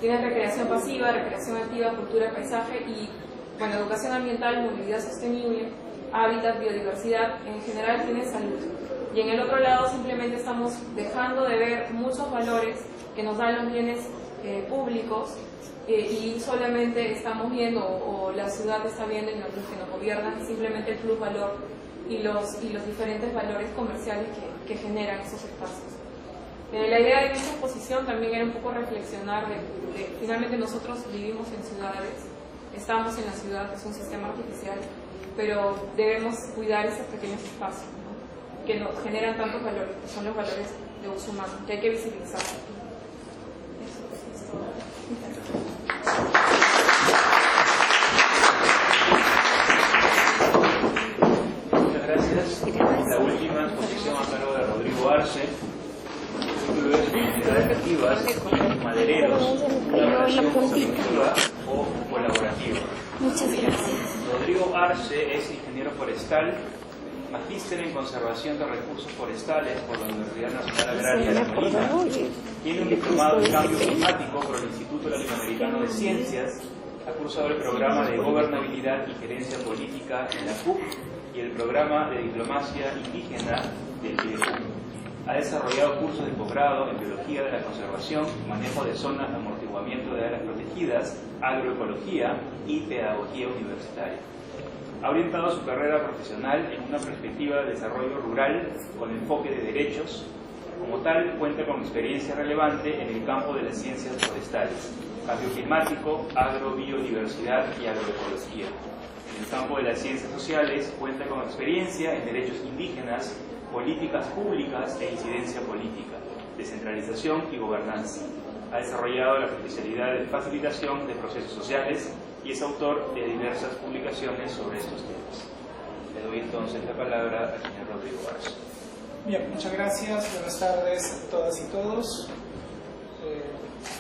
Tienes recreación pasiva, recreación activa, cultura, paisaje y educación ambiental, movilidad sostenible, hábitat, biodiversidad. En general tienes salud. Y en el otro lado simplemente estamos dejando de ver muchos valores que nos dan los bienes públicos y solamente estamos viendo o la ciudad está viendo y los que nos gobiernan simplemente el plusvalor y los diferentes valores comerciales que generan esos espacios. La idea de esta exposición también era un poco reflexionar de finalmente nosotros vivimos en ciudades, estamos en la ciudad, es un sistema artificial, pero debemos cuidar esos pequeños espacios, ¿no? Que nos generan tantos valores, que son los valores de uso humano, que hay que visibilizar. Muchas gracias. La última exposición a cargo de Rodrigo Arce. El título es Comunidades activas, madereros, una relación colectiva o colaborativa. Muchas gracias. Rodrigo Arce es ingeniero forestal, magíster en conservación de recursos forestales por la Universidad Nacional Agraria de La Molina. Tiene un diplomado en cambio climático por el Instituto Latinoamericano de Ciencias. Ha cursado el programa de gobernabilidad y gerencia política en la CUP y el programa de diplomacia indígena del IDECUM. Ha desarrollado cursos de posgrado en biología de la conservación, manejo de zonas de amortiguamiento de áreas protegidas, agroecología y pedagogía universitaria. Ha orientado su carrera profesional en una perspectiva de desarrollo rural con enfoque de derechos. Como tal, cuenta con experiencia relevante en el campo de las ciencias forestales, cambio climático, agrobiodiversidad y agroecología. En el campo de las ciencias sociales, cuenta con experiencia en derechos indígenas, políticas públicas e incidencia política, descentralización y gobernanza. Ha desarrollado la especialidad de facilitación de procesos sociales y es autor de diversas publicaciones sobre estos temas. Le doy entonces la palabra al señor Rodrigo Arce. Bien, muchas gracias. Buenas tardes a todas y todos.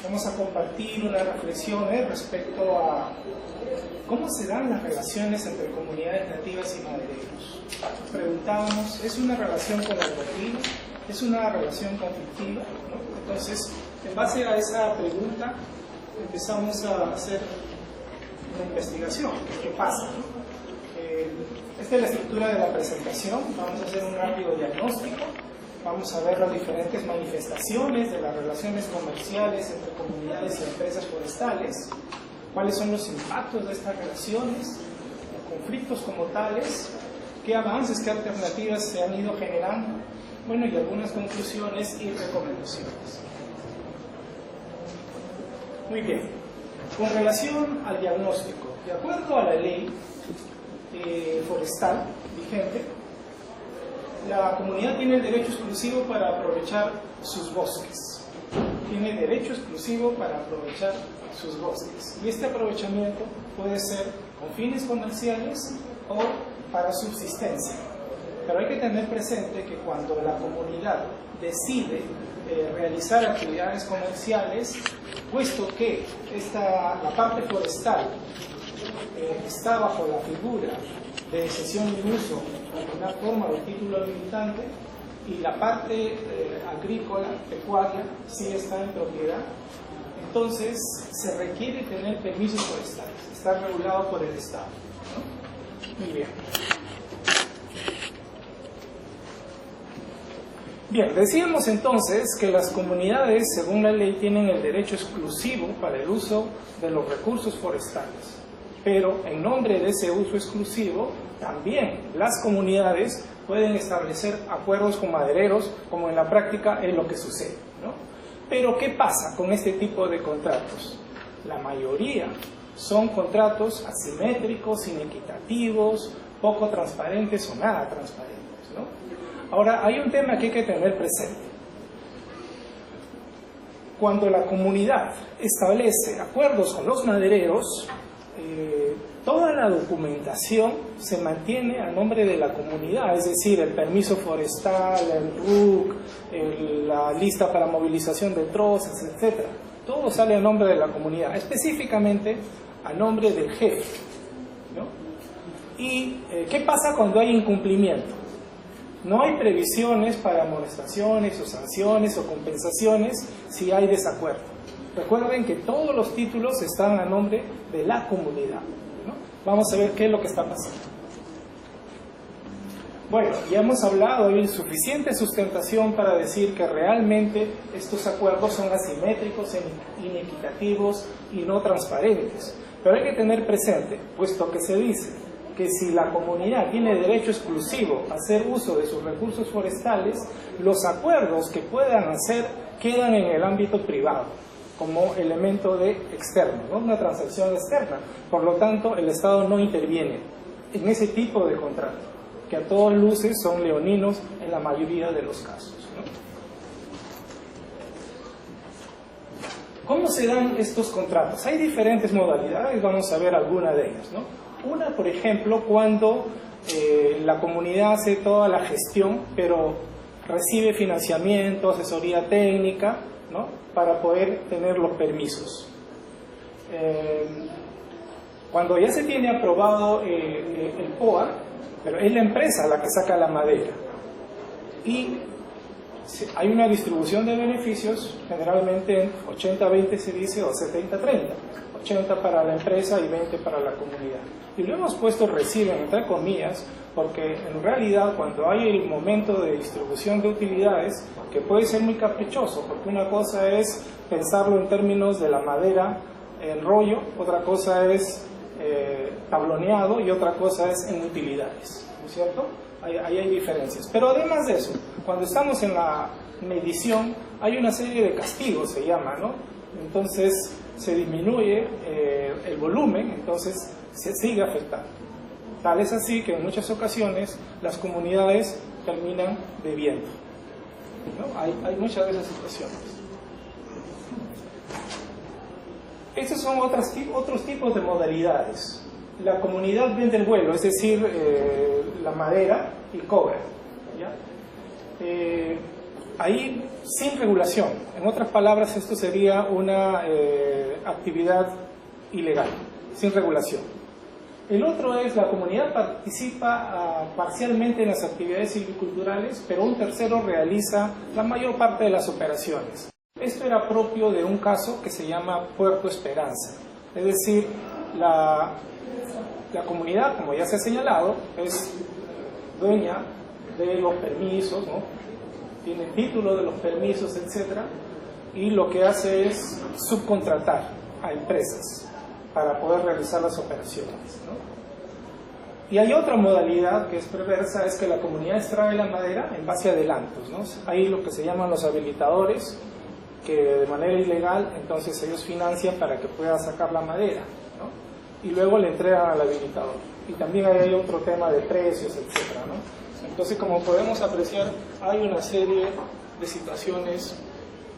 Vamos a compartir unas reflexiones respecto a cómo se dan las relaciones entre comunidades nativas y madereros. Nos preguntábamos, ¿es una relación colaborativa? ¿Es una relación conflictiva? ¿No? Entonces, en base a esa pregunta, empezamos a hacer una investigación. ¿Qué pasa? ¿No? Esta es la estructura de la presentación. Vamos a hacer un rápido diagnóstico. Vamos a ver las diferentes manifestaciones de las relaciones comerciales entre comunidades y empresas forestales. ¿Cuáles son los impactos de estas relaciones? Los conflictos como tales. ¿Qué avances, qué alternativas se han ido generando? Bueno, y algunas conclusiones y recomendaciones. Muy bien. Con relación al diagnóstico, de acuerdo a la ley forestal vigente, la comunidad tiene el derecho exclusivo para aprovechar sus bosques. Tiene derecho exclusivo para aprovechar sus bosques. Y este aprovechamiento puede ser con fines comerciales o para subsistencia. Pero hay que tener presente que cuando la comunidad decide realizar actividades comerciales, puesto que la parte forestal está bajo la figura de cesión y uso de una forma de título habilitante y la parte agrícola, pecuaria, sí está en propiedad, entonces se requiere tener permisos forestales, está regulado por el Estado, ¿no? Muy bien. Bien, decíamos entonces que las comunidades, según la ley, tienen el derecho exclusivo para el uso de los recursos forestales. Pero en nombre de ese uso exclusivo, también las comunidades pueden establecer acuerdos con madereros, como en la práctica es lo que sucede, ¿no? Pero ¿qué pasa con este tipo de contratos? La mayoría son contratos asimétricos, inequitativos, poco transparentes o nada transparentes, ¿no? Ahora, hay un tema que hay que tener presente. Cuando la comunidad establece acuerdos con los madereros, toda la documentación se mantiene a nombre de la comunidad, es decir, el permiso forestal, el RUC, la lista para movilización de troces, etc. Todo sale a nombre de la comunidad, específicamente a nombre del jefe, ¿no? ¿Y qué pasa cuando hay incumplimiento? No hay previsiones para amonestaciones o sanciones o compensaciones si hay desacuerdo. Recuerden que todos los títulos están a nombre de la comunidad, ¿no? Vamos a ver qué es lo que está pasando. Bueno, ya hemos hablado, hay suficiente sustentación para decir que realmente estos acuerdos son asimétricos, inequitativos y no transparentes. Pero hay que tener presente, puesto que se dice que si la comunidad tiene derecho exclusivo a hacer uso de sus recursos forestales, los acuerdos que puedan hacer quedan en el ámbito privado, como elemento externo, ¿no? Una transacción externa. Por lo tanto, el Estado no interviene en ese tipo de contrato, que a todas luces son leoninos en la mayoría de los casos, ¿no? ¿Cómo se dan estos contratos? Hay diferentes modalidades, vamos a ver alguna de ellas, ¿no? Una, por ejemplo, cuando la comunidad hace toda la gestión, pero recibe financiamiento, asesoría técnica, ¿no? Para poder tener los permisos. Cuando ya se tiene aprobado el POA, pero es la empresa la que saca la madera, y hay una distribución de beneficios, generalmente en 80-20 se dice, o 70-30, 80 para la empresa y 20 para la comunidad. Y lo hemos puesto reciben, entre comillas, porque en realidad cuando hay el momento de distribución de utilidades, que puede ser muy caprichoso, porque una cosa es pensarlo en términos de la madera en rollo, otra cosa es tabloneado y otra cosa es en utilidades, ¿no es cierto? Ahí hay diferencias. Pero además de eso, cuando estamos en la medición, hay una serie de castigos, se llama, ¿no? Entonces se disminuye el volumen, entonces se sigue afectando. Tal es así que en muchas ocasiones las comunidades terminan debiendo, ¿no? Hay muchas de esas situaciones. Estos son otros tipos de modalidades. La comunidad vende el vuelo, es decir, la madera y cobra, ¿ya? Ahí sin regulación. En otras palabras, esto sería una actividad ilegal, sin regulación. El otro es la comunidad participa parcialmente en las actividades silviculturales, pero un tercero realiza la mayor parte de las operaciones. Esto era propio de un caso que se llama Puerto Esperanza. Es decir, la comunidad, como ya se ha señalado, es dueña de los permisos, ¿no? Tiene título de los permisos, etc. Y lo que hace es subcontratar a empresas para poder realizar las operaciones, ¿no? Y hay otra modalidad que es perversa, es que la comunidad extrae la madera en base a adelantos, ¿no? Hay lo que se llaman los habilitadores, que de manera ilegal, entonces ellos financian para que pueda sacar la madera, ¿no? Y luego le entregan al habilitador. Y también hay otro tema de precios, etcétera, ¿no? Entonces, como podemos apreciar, hay una serie de situaciones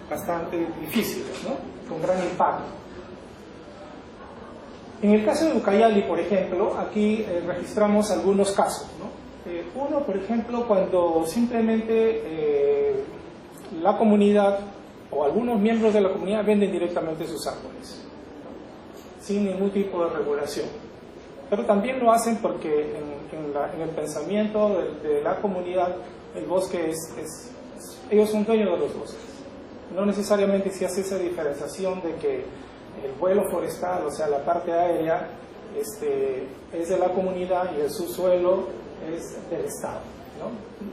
bastante difíciles, ¿no? Con gran impacto. En el caso de Ucayali, por ejemplo, aquí registramos algunos casos, ¿no? Uno, por ejemplo, cuando simplemente la comunidad o algunos miembros de la comunidad venden directamente sus árboles, ¿no? Sin ningún tipo de regulación. Pero también lo hacen porque en el pensamiento de la comunidad, el bosque ellos son dueños de los bosques. No necesariamente se hace esa diferenciación de que el vuelo forestal, o sea, la parte aérea, es de la comunidad y el subsuelo es del Estado,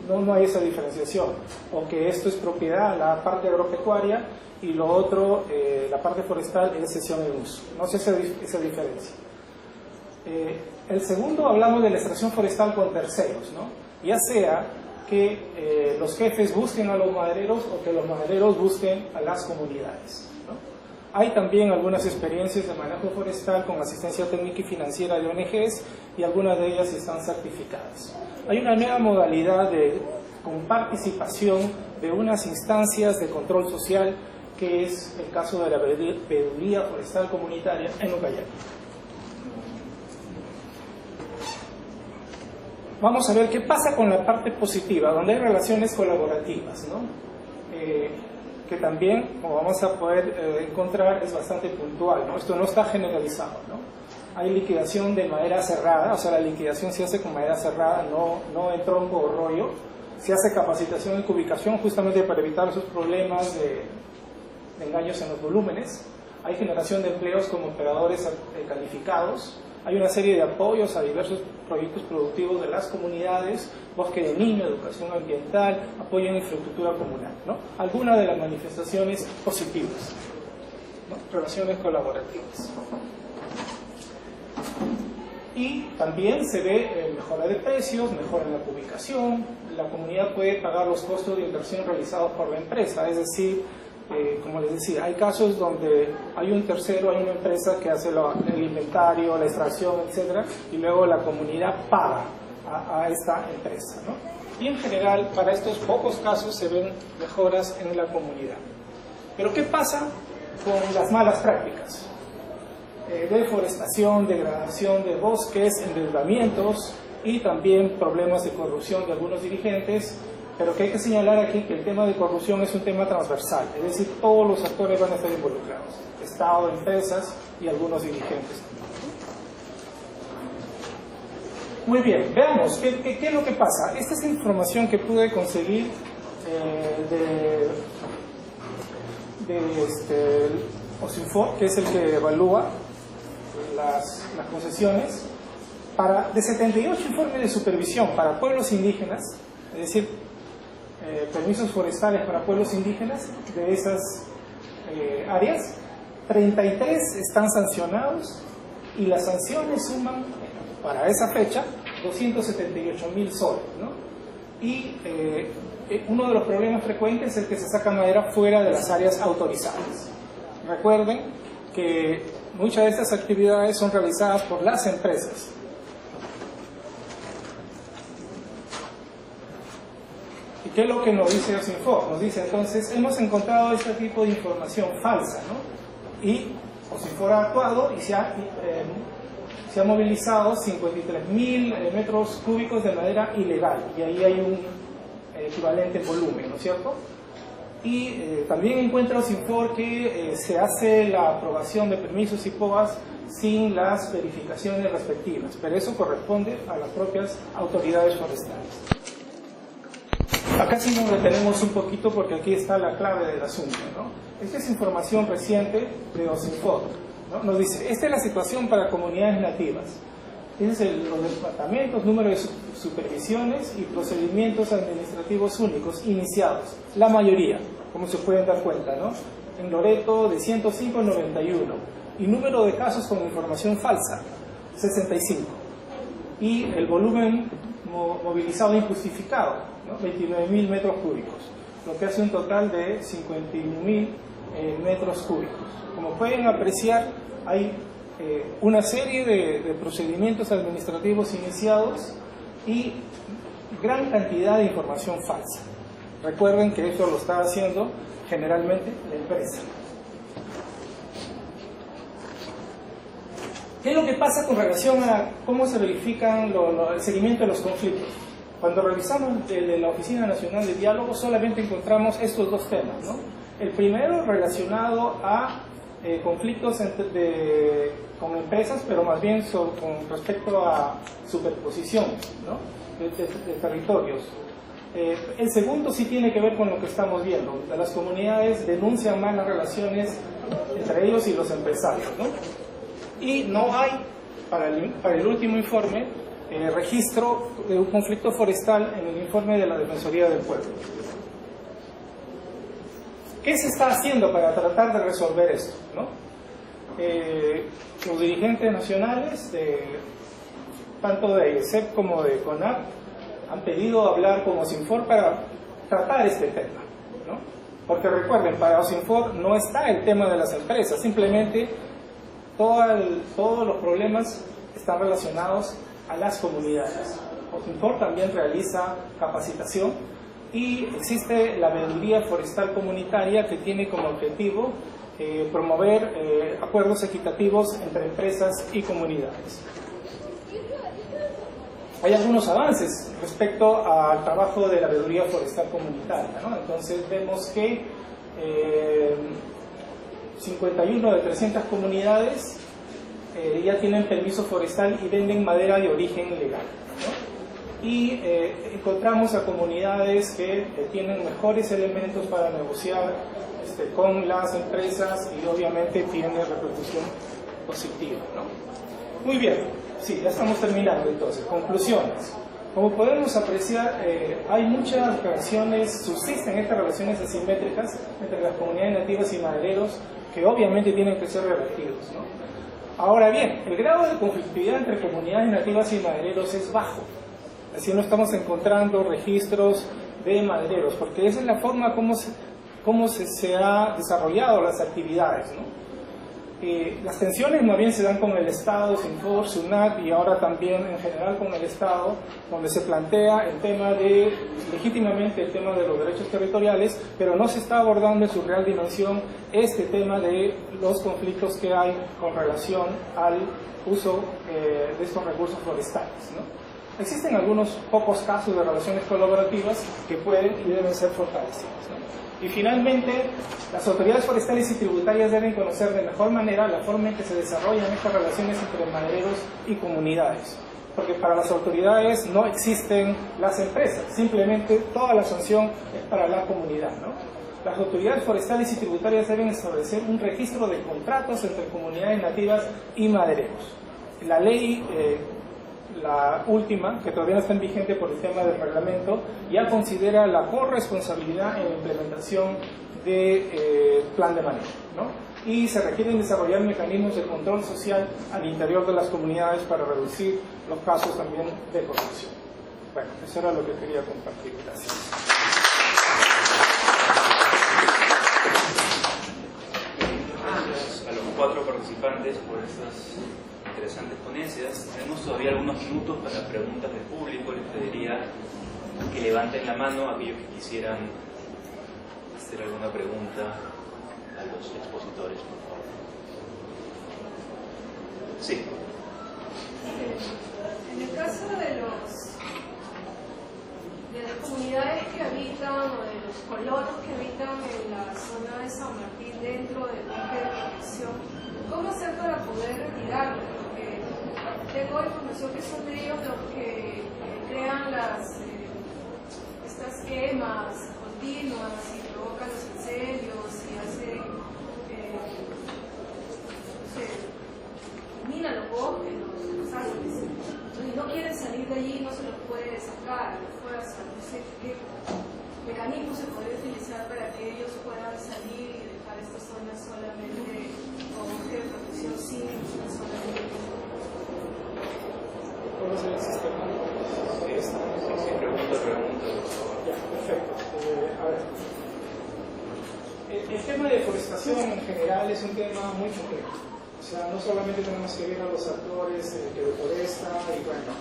No hay esa diferenciación, o que esto es propiedad, la parte agropecuaria, y lo otro, la parte forestal, es cesión en uso. No sé esa diferencia. El segundo, hablamos de la extracción forestal con terceros, ¿no? Ya sea que los jefes busquen a los madereros o que los madereros busquen a las comunidades, ¿no? Hay también algunas experiencias de manejo forestal con asistencia técnica y financiera de ONGs, y algunas de ellas están certificadas. Hay una nueva modalidad con participación de unas instancias de control social, que es el caso de la veeduría forestal comunitaria en Ucayali. Vamos a ver qué pasa con la parte positiva, donde hay relaciones colaborativas, ¿no? Que también, como vamos a poder encontrar, es bastante puntual, ¿no? Esto no está generalizado, ¿no? Hay liquidación de madera cerrada, o sea, la liquidación se hace con madera cerrada, no en tronco o rollo. Se hace capacitación en cubicación justamente para evitar esos problemas de engaños en los volúmenes. Hay generación de empleos como operadores calificados. Hay una serie de apoyos a diversos proyectos productivos de las comunidades, bosque de niños, educación ambiental, apoyo en infraestructura comunal, ¿no? Algunas de las manifestaciones positivas, ¿no? Relaciones colaborativas. Y también se ve mejora de precios, mejora en la ubicación. La comunidad puede pagar los costos de inversión realizados por la empresa, es decir, como les decía, hay casos donde hay un tercero, hay una empresa que hace el inventario, la extracción, etcétera, y luego la comunidad paga a esta empresa, ¿no? Y en general, para estos pocos casos se ven mejoras en la comunidad. Pero ¿qué pasa con las malas prácticas? Deforestación, degradación de bosques, endeudamientos y también problemas de corrupción de algunos dirigentes. Pero que hay que señalar aquí que el tema de corrupción es un tema transversal, es decir, todos los actores van a estar involucrados, Estado, empresas y algunos dirigentes. Muy bien, veamos, ¿qué es lo que pasa? Esta es información que pude conseguir de OSINFOR, que es el que evalúa las concesiones, de 78 informes de supervisión para pueblos indígenas, es decir, permisos forestales para pueblos indígenas de esas áreas. 33 están sancionados y las sanciones suman para esa fecha 278.000 soles, ¿no? Y uno de los problemas frecuentes es el que se saca madera fuera de las áreas autorizadas. Recuerden que muchas de estas actividades son realizadas por las empresas. ¿Y qué es lo que nos dice OSINFOR? Nos dice, entonces, hemos encontrado este tipo de información falsa, ¿no? Y OSINFOR ha actuado y se ha movilizado 53.000 metros cúbicos de madera ilegal, y ahí hay un equivalente volumen, ¿no es cierto? Y también encuentra OSINFOR que se hace la aprobación de permisos y POAs sin las verificaciones respectivas, pero eso corresponde a las propias autoridades forestales. Acá sí nos detenemos un poquito porque aquí está la clave del asunto, ¿no? Esta es información reciente de OSINFOR, ¿no? Nos dice, esta es la situación para comunidades nativas. Los departamentos, número de supervisiones y procedimientos administrativos únicos iniciados, la mayoría, como se pueden dar cuenta, ¿no? En Loreto de 105 a 91, y número de casos con información falsa, 65, y el volumen movilizado injustificado, ¿no? 29.000 metros cúbicos, lo que hace un total de 51.000 metros cúbicos. Como pueden apreciar, hay una serie de procedimientos administrativos iniciados y gran cantidad de información falsa. Recuerden que esto lo está haciendo generalmente la empresa. ¿Qué es lo que pasa con relación a cómo se verifican el seguimiento de los conflictos? Cuando revisamos de la Oficina Nacional de Diálogo solamente encontramos estos dos temas, ¿no? El primero relacionado a conflictos con empresas, pero más bien con respecto a superposición, ¿no? de territorios. El segundo sí tiene que ver con lo que estamos viendo. Las comunidades denuncian malas relaciones entre ellos y los empresarios, ¿no? Y no hay, para el último informe, registro de un conflicto forestal en el informe de la Defensoría del Pueblo. ¿Qué se está haciendo para tratar de resolver esto, ¿no? Los dirigentes nacionales, tanto de AIESEP como de CONAP, han pedido hablar con OSINFOR para tratar este tema, ¿no? Porque recuerden, para OSINFOR no está el tema de las empresas, simplemente todos los problemas están relacionados a las comunidades. OSINFOR también realiza capacitación y existe la veeduría forestal comunitaria que tiene como objetivo promover acuerdos equitativos entre empresas y comunidades. Hay algunos avances respecto al trabajo de la veeduría forestal comunitaria, ¿no? Entonces vemos que 51 de 300 comunidades ya tienen permiso forestal y venden madera de origen legal, ¿no? Y encontramos a comunidades que tienen mejores elementos para negociar con las empresas y obviamente tiene repercusión positiva, ¿no? Muy bien, sí, ya estamos terminando entonces. Conclusiones. Como podemos apreciar, hay muchas relaciones, subsisten estas relaciones asimétricas entre las comunidades nativas y madereros que obviamente tienen que ser revertidos, ¿no? Ahora bien, el grado de conflictividad entre comunidades nativas y madereros es bajo. Así no estamos encontrando registros de madereros, porque esa es la forma como se ha desarrollado las actividades, ¿no? Las tensiones más bien se dan con el Estado, SINFOR, SUNAT y ahora también en general con el Estado, donde se plantea el tema legítimamente el tema de los derechos territoriales, pero no se está abordando en su real dimensión este tema de los conflictos que hay con relación al uso de estos recursos forestales, ¿no? Existen algunos pocos casos de relaciones colaborativas que pueden y deben ser fortalecidas, ¿no? Y finalmente, las autoridades forestales y tributarias deben conocer de mejor manera la forma en que se desarrollan estas relaciones entre madereros y comunidades. Porque para las autoridades no existen las empresas, simplemente toda la sanción es para la comunidad, ¿no? Las autoridades forestales y tributarias deben establecer un registro de contratos entre comunidades nativas y madereros. La ley la última, que todavía no está en vigente por el tema del reglamento, ya considera la corresponsabilidad en la implementación de plan de manejo, ¿no? Y se requieren desarrollar mecanismos de control social al interior de las comunidades para reducir los casos también de corrupción. Bueno, eso era lo que quería compartir. Gracias. Gracias a los 4 participantes por estas interesantes ponencias. Tenemos todavía algunos minutos para preguntas del público. Les pediría que levanten la mano aquellos que quisieran hacer alguna pregunta a los expositores, por favor. Sí. En el caso de las comunidades que habitan o de los colonos que habitan en la zona de San Martín dentro del bosque de protección, ¿cómo hacer para poder retirarlo? Porque tengo información que son ellos los que crean estas quemas continuas y provocan los incendios y hacen, minan los bosques, los árboles. Y no quieren salir de allí, no se los puede sacar a la fuerza. No sé qué mecanismo se puede utilizar para que ellos puedan salir y dejar esta zona solamente con bosque de protección sin una zona de ¿Cuál es el sistema? Sí, pregunta. Ya, perfecto. A ver. El tema de deforestación en general es un tema muy complejo. O sea, no solamente tenemos que ver a los actores que deforestan y bueno,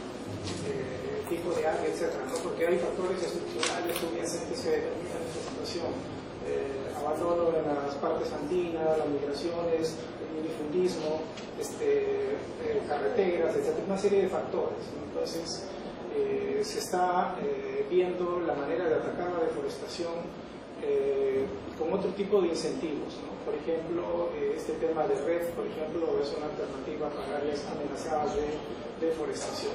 tipo de área, etcétera, ¿no? Porque hay factores estructurales subyacentes que determinan esta situación. Abandono en las partes andinas, las migraciones, el minifundismo, carreteras, etcétera, una serie de factores, ¿no? Entonces, se está viendo la manera de atacar la deforestación con otro tipo de incentivos, ¿no? Por ejemplo, este tema de red, por ejemplo, es una alternativa para áreas amenazadas de deforestación.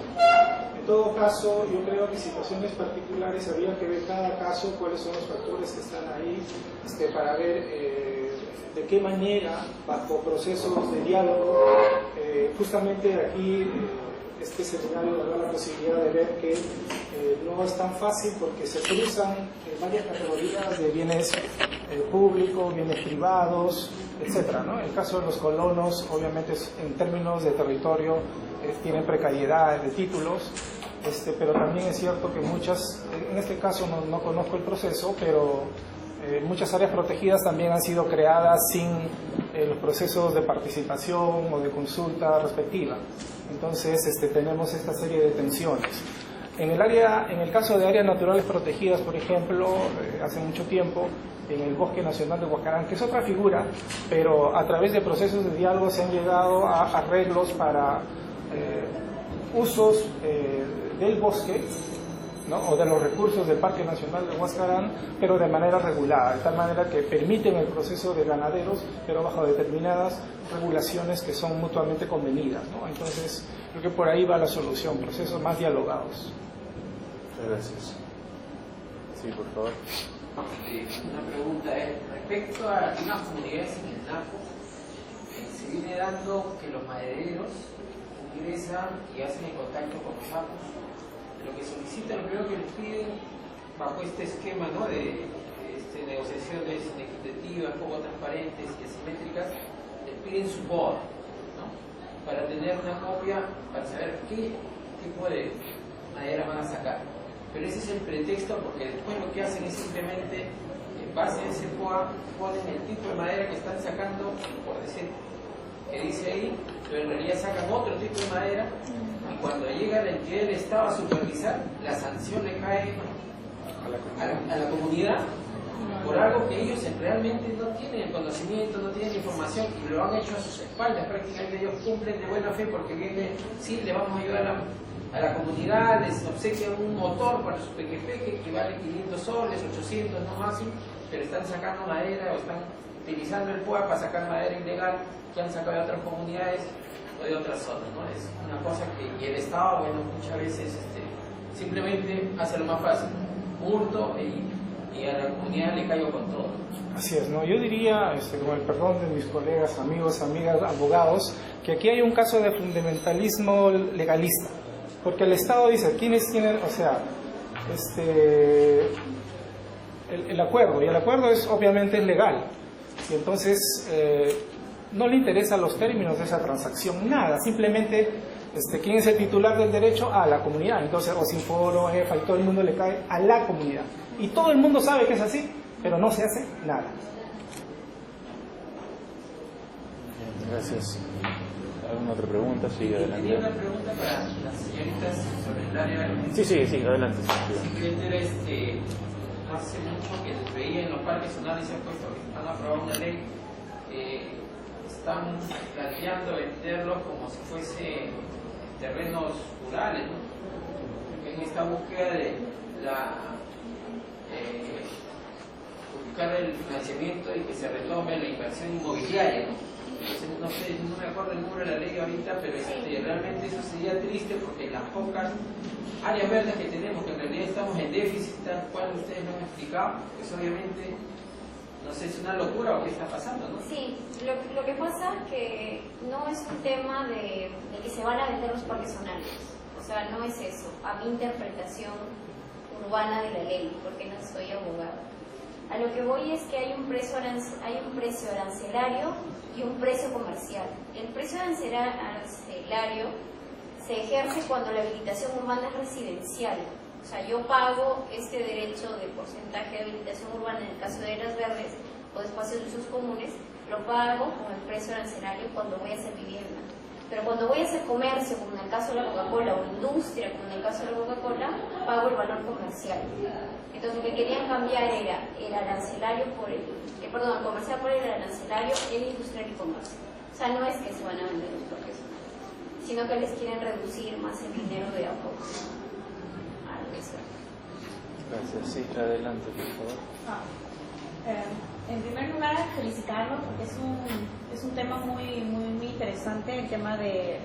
En todo caso, yo creo que en situaciones particulares habría que ver cada caso cuáles son los factores que están ahí para ver de qué manera, bajo procesos de diálogo, justamente aquí este seminario nos da la posibilidad de ver que no es tan fácil porque se cruzan varias categorías de bienes públicos, bienes privados, etcétera, ¿no? El caso de los colonos, obviamente, en términos de territorio, tienen precariedad de títulos, pero también es cierto que muchas, en este caso no conozco el proceso, pero muchas áreas protegidas también han sido creadas sin los procesos de participación o de consulta respectiva. Entonces tenemos esta serie de tensiones. En el caso de áreas naturales protegidas, por ejemplo, hace mucho tiempo, en el Bosque Nacional de Huascarán, que es otra figura, pero a través de procesos de diálogo se han llegado a arreglos para usos del bosque, ¿no? O de los recursos del Parque Nacional de Huascarán, pero de manera regulada, de tal manera que permiten el proceso de ganaderos, pero bajo determinadas regulaciones que son mutuamente convenidas, ¿no? Entonces, creo que por ahí va la solución, procesos más dialogados. Gracias. Sí, por favor. Una pregunta es, respecto a unas comunidades en el Napo, se viene dando que los madereros ingresan y hacen el contacto con los sapos. Lo que solicitan, lo primero que les piden, bajo este esquema, ¿no?, de negociaciones inequitativas, poco transparentes y asimétricas, les piden su poda, ¿no?, para tener una copia, para saber qué tipo de madera van a sacar. Pero ese es el pretexto, porque después lo que hacen es simplemente, en base a ese POA, ponen el tipo de madera que están sacando, por decir, que dice ahí, pero en realidad sacan otro tipo de madera, y cuando llega la entidad del Estado a supervisar, la sanción le cae a la comunidad por algo que ellos realmente no tienen el conocimiento, no tienen información, y lo han hecho a sus espaldas. Prácticamente ellos cumplen de buena fe porque viene, sí, le vamos a ayudar a la comunidad, les obsequian un motor para su pequepeque que vale 500 soles, 800 no máximo, pero están sacando madera o están utilizando el POA para sacar madera ilegal que han sacado de otras comunidades o de otras zonas, ¿no? Es una cosa que, y el Estado, bueno, muchas veces simplemente hace lo más fácil, hurto, y a la comunidad le caigo con todo. Así es, ¿no? Yo diría, con el perdón de mis colegas, amigos, amigas, abogados, que aquí hay un caso de fundamentalismo legalista, porque el Estado dice, ¿quiénes tienen, o sea, el acuerdo, y el acuerdo obviamente es legal, y entonces no le interesan los términos de esa transacción, nada, simplemente quién es el titular del derecho a la comunidad, entonces Osinforo, EFA y todo el mundo le cae a la comunidad, y todo el mundo sabe que es así, pero no se hace nada. Gracias. ¿Alguna otra pregunta? Sí, adelante. Tenía una pregunta para las señoritas sobre el área. Sí, adelante. Sí, hace mucho que les veía en los parques zonales, se han puesto, han aprobado una ley, están planteando venderlos como si fuese terrenos rurales, ¿no? En esta búsqueda de buscar el financiamiento y que se retome la inversión inmobiliaria, ¿no? Entonces, no me acuerdo el número de la ley ahorita, pero realmente eso sería triste porque las pocas áreas verdes que tenemos, que en realidad estamos en déficit, tal cual ustedes lo han explicado, pues obviamente, no sé, es una locura o qué está pasando, ¿no? Sí, lo que pasa es que no es un tema de que se van a vender los parques zonales, o sea, no es eso, a mi interpretación urbana de la ley, porque no soy abogada. A lo que voy es que hay un precio arancelario y un precio comercial. El precio arancelario se ejerce cuando la habilitación urbana es residencial. O sea, yo pago este derecho de porcentaje de habilitación urbana en el caso de áreas verdes o de espacios de usos comunes, lo pago con el precio arancelario cuando voy a hacer vivienda. Pero cuando voy a hacer comercio, como en el caso de la Coca-Cola, o industria, como en el caso de la Coca-Cola, pago el valor comercial. Entonces lo que querían cambiar era el arancelario por el comercial por el arancelario en industrial y comercio. O sea, no es que se van a vender los parques zonales, sino que les quieren reducir más el dinero de a poco. Gracias. Sí, adelante, por favor. En primer lugar, felicitarlo porque es un tema muy interesante, el tema de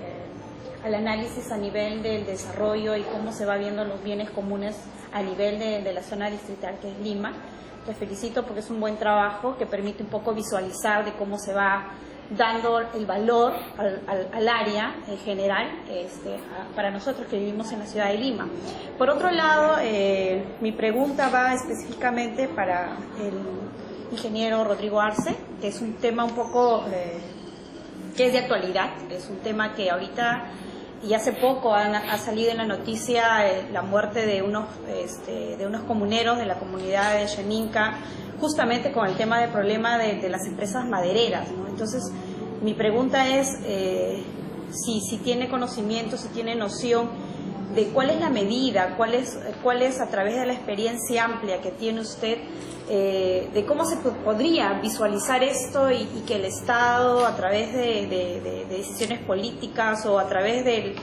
al análisis a nivel del desarrollo y cómo se va viendo los bienes comunes a nivel de la zona distrital que es Lima. Te felicito porque es un buen trabajo que permite un poco visualizar de cómo se va dando el valor al área en general para nosotros que vivimos en la ciudad de Lima. Por otro lado, mi pregunta va específicamente para el ingeniero Rodrigo Arce, que es un tema un poco que es de actualidad, es un tema que ahorita y hace poco ha salido en la noticia la muerte de unos comuneros de la comunidad de Xaninca, justamente con el tema del problema de las empresas madereras, ¿no? Entonces, mi pregunta es si tiene conocimiento, si tiene noción de cuál es la medida, cuál es a través de la experiencia amplia que tiene usted, de cómo se podría visualizar esto y que el Estado, a través de decisiones políticas o a través de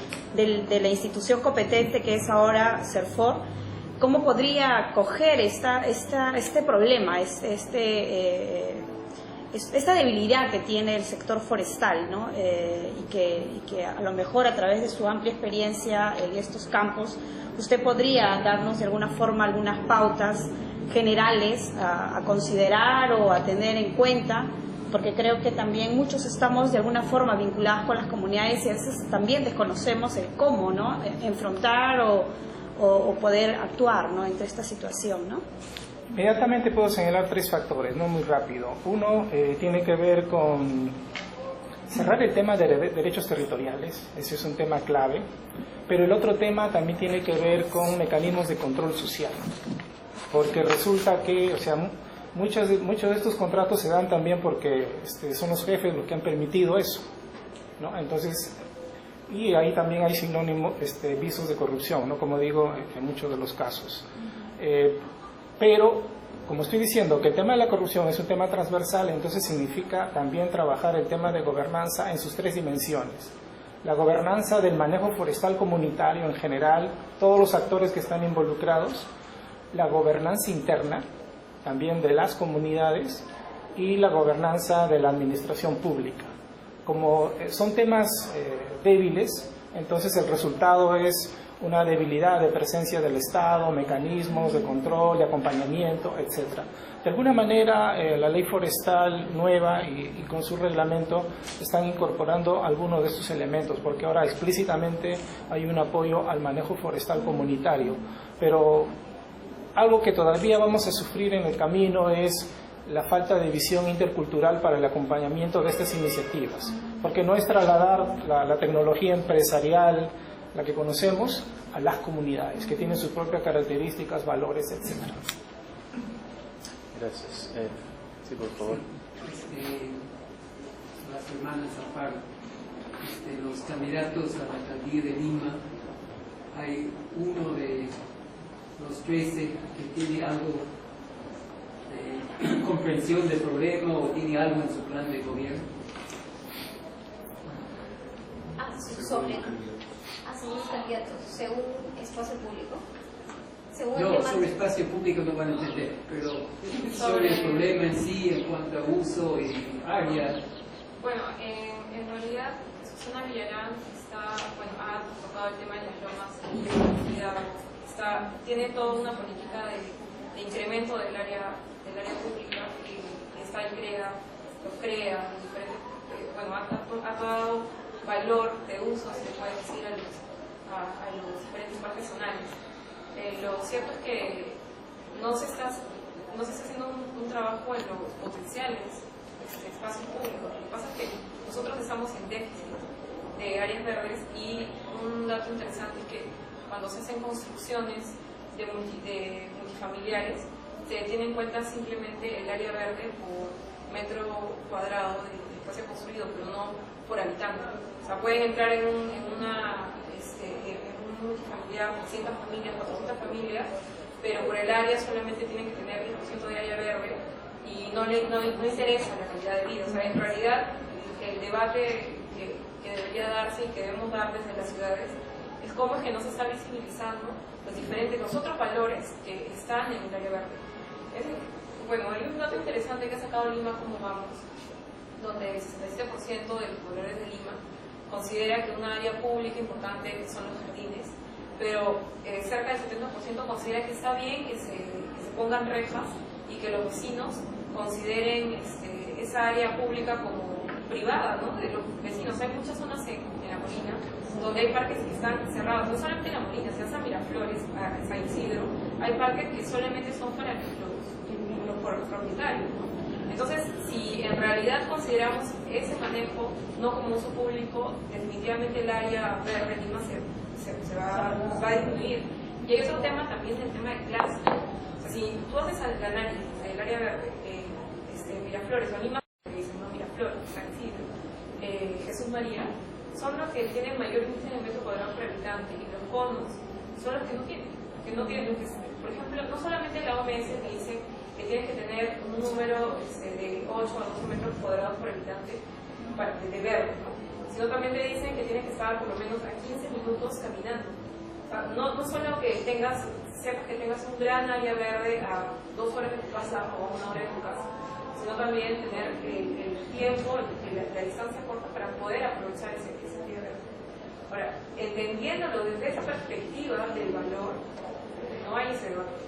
la institución competente que es ahora CERFOR, cómo podría coger este problema, esta debilidad que tiene el sector forestal, ¿no? Y que a lo mejor a través de su amplia experiencia en estos campos, usted podría darnos de alguna forma algunas pautas generales a considerar o a tener en cuenta, porque creo que también muchos estamos de alguna forma vinculados con las comunidades y a veces también desconocemos el cómo, ¿no? Enfrentar o poder actuar, ¿no? Entre esta situación, ¿no? Inmediatamente puedo señalar 3 factores, no muy rápido. Uno tiene que ver con cerrar el tema de derechos territoriales, ese es un tema clave, pero el otro tema también tiene que ver con mecanismos de control social, porque resulta que, o sea, muchos de estos contratos se dan también porque son los jefes los que han permitido eso, ¿no? Entonces, y ahí también hay sinónimos, visos de corrupción, ¿no? Como digo, en muchos de los casos. Pero, como estoy diciendo, que el tema de la corrupción es un tema transversal, entonces significa también trabajar el tema de gobernanza en sus 3 dimensiones. La gobernanza del manejo forestal comunitario en general, todos los actores que están involucrados, la gobernanza interna, también de las comunidades, y la gobernanza de la administración pública. Como son temas débiles, entonces el resultado es una debilidad de presencia del Estado, mecanismos de control, de acompañamiento, etc. De alguna manera, la ley forestal nueva y con su reglamento están incorporando algunos de estos elementos, porque ahora explícitamente hay un apoyo al manejo forestal comunitario. Pero algo que todavía vamos a sufrir en el camino es la falta de visión intercultural para el acompañamiento de estas iniciativas, porque no es trasladar la tecnología empresarial, la que conocemos, a las comunidades, que tienen sus propias características, valores, etc. Gracias. Sí, por favor. Las hermanas Zaparo, los candidatos a la alcaldía de Lima, hay uno de los 13 que tiene algo de comprensión del problema o tiene algo en su plan de gobierno. Sobre los candidatos, según espacio público. No, sobre espacio público no van a entender, pero sobre el problema en sí, en cuanto a uso y área. Bueno, en realidad, Susana Villarán ha tocado el tema de las lomas, tiene toda una política de incremento del área pública que ha dado valor de uso, se puede decir, a los diferentes parques zonales. Lo cierto es que no se está haciendo un trabajo en los potenciales espacios públicos. Lo que pasa es que nosotros estamos en déficit de áreas verdes y un dato interesante es que cuando se hacen construcciones de multifamiliares se tiene en cuenta simplemente el área verde por metro cuadrado de espacio construido, pero no por habitante. O sea, pueden entrar en un multifamiliar, 300 familias, 400 familias, pero por el área solamente tienen que tener 10% de área verde y no interesa la calidad de vida. O sea, en realidad el debate que debería darse y que debemos dar desde las ciudades es cómo es que no se está visibilizando los otros valores que están en el área verde. Bueno, hay un dato interesante que ha sacado Lima Como Vamos, donde el 67% de los pobladores de Lima considera que una área pública importante son los jardines, pero cerca del 70% considera que está bien que se pongan rejas y que los vecinos consideren esa área pública como privada, ¿no?, de los vecinos. Hay muchas zonas en La Molina donde hay parques que están cerrados, no solamente en La Molina, se hace a Miraflores, a San Isidro, hay parques que solamente son para los propietarios, ¿no? Entonces, si en realidad consideramos ese manejo no como uso público, definitivamente el área verde de Lima se va a disminuir. Y hay otro tema también, el tema de clase. O sea, si tú haces el análisis del área verde, Miraflores o Lima, no Miraflores, San Isidro, Jesús María, son los que tienen mayor índice de metro cuadrado por habitante, y los conos son los que no tienen. Por ejemplo, no solamente la OMS te dice que tienes que tener un número de 8 a 12 metros cuadrados por habitante de verde, ¿no?, sino también te dicen que tienes que estar por lo menos a 15 minutos caminando. O sea, no solo que sepas que tengas un gran área verde a 2 horas de tu casa o a 1 hora de tu casa, sino también tener el tiempo, la distancia corta para poder aprovechar ese área verde. Ahora, entendiéndolo desde esa perspectiva del valor, no hay ese debate.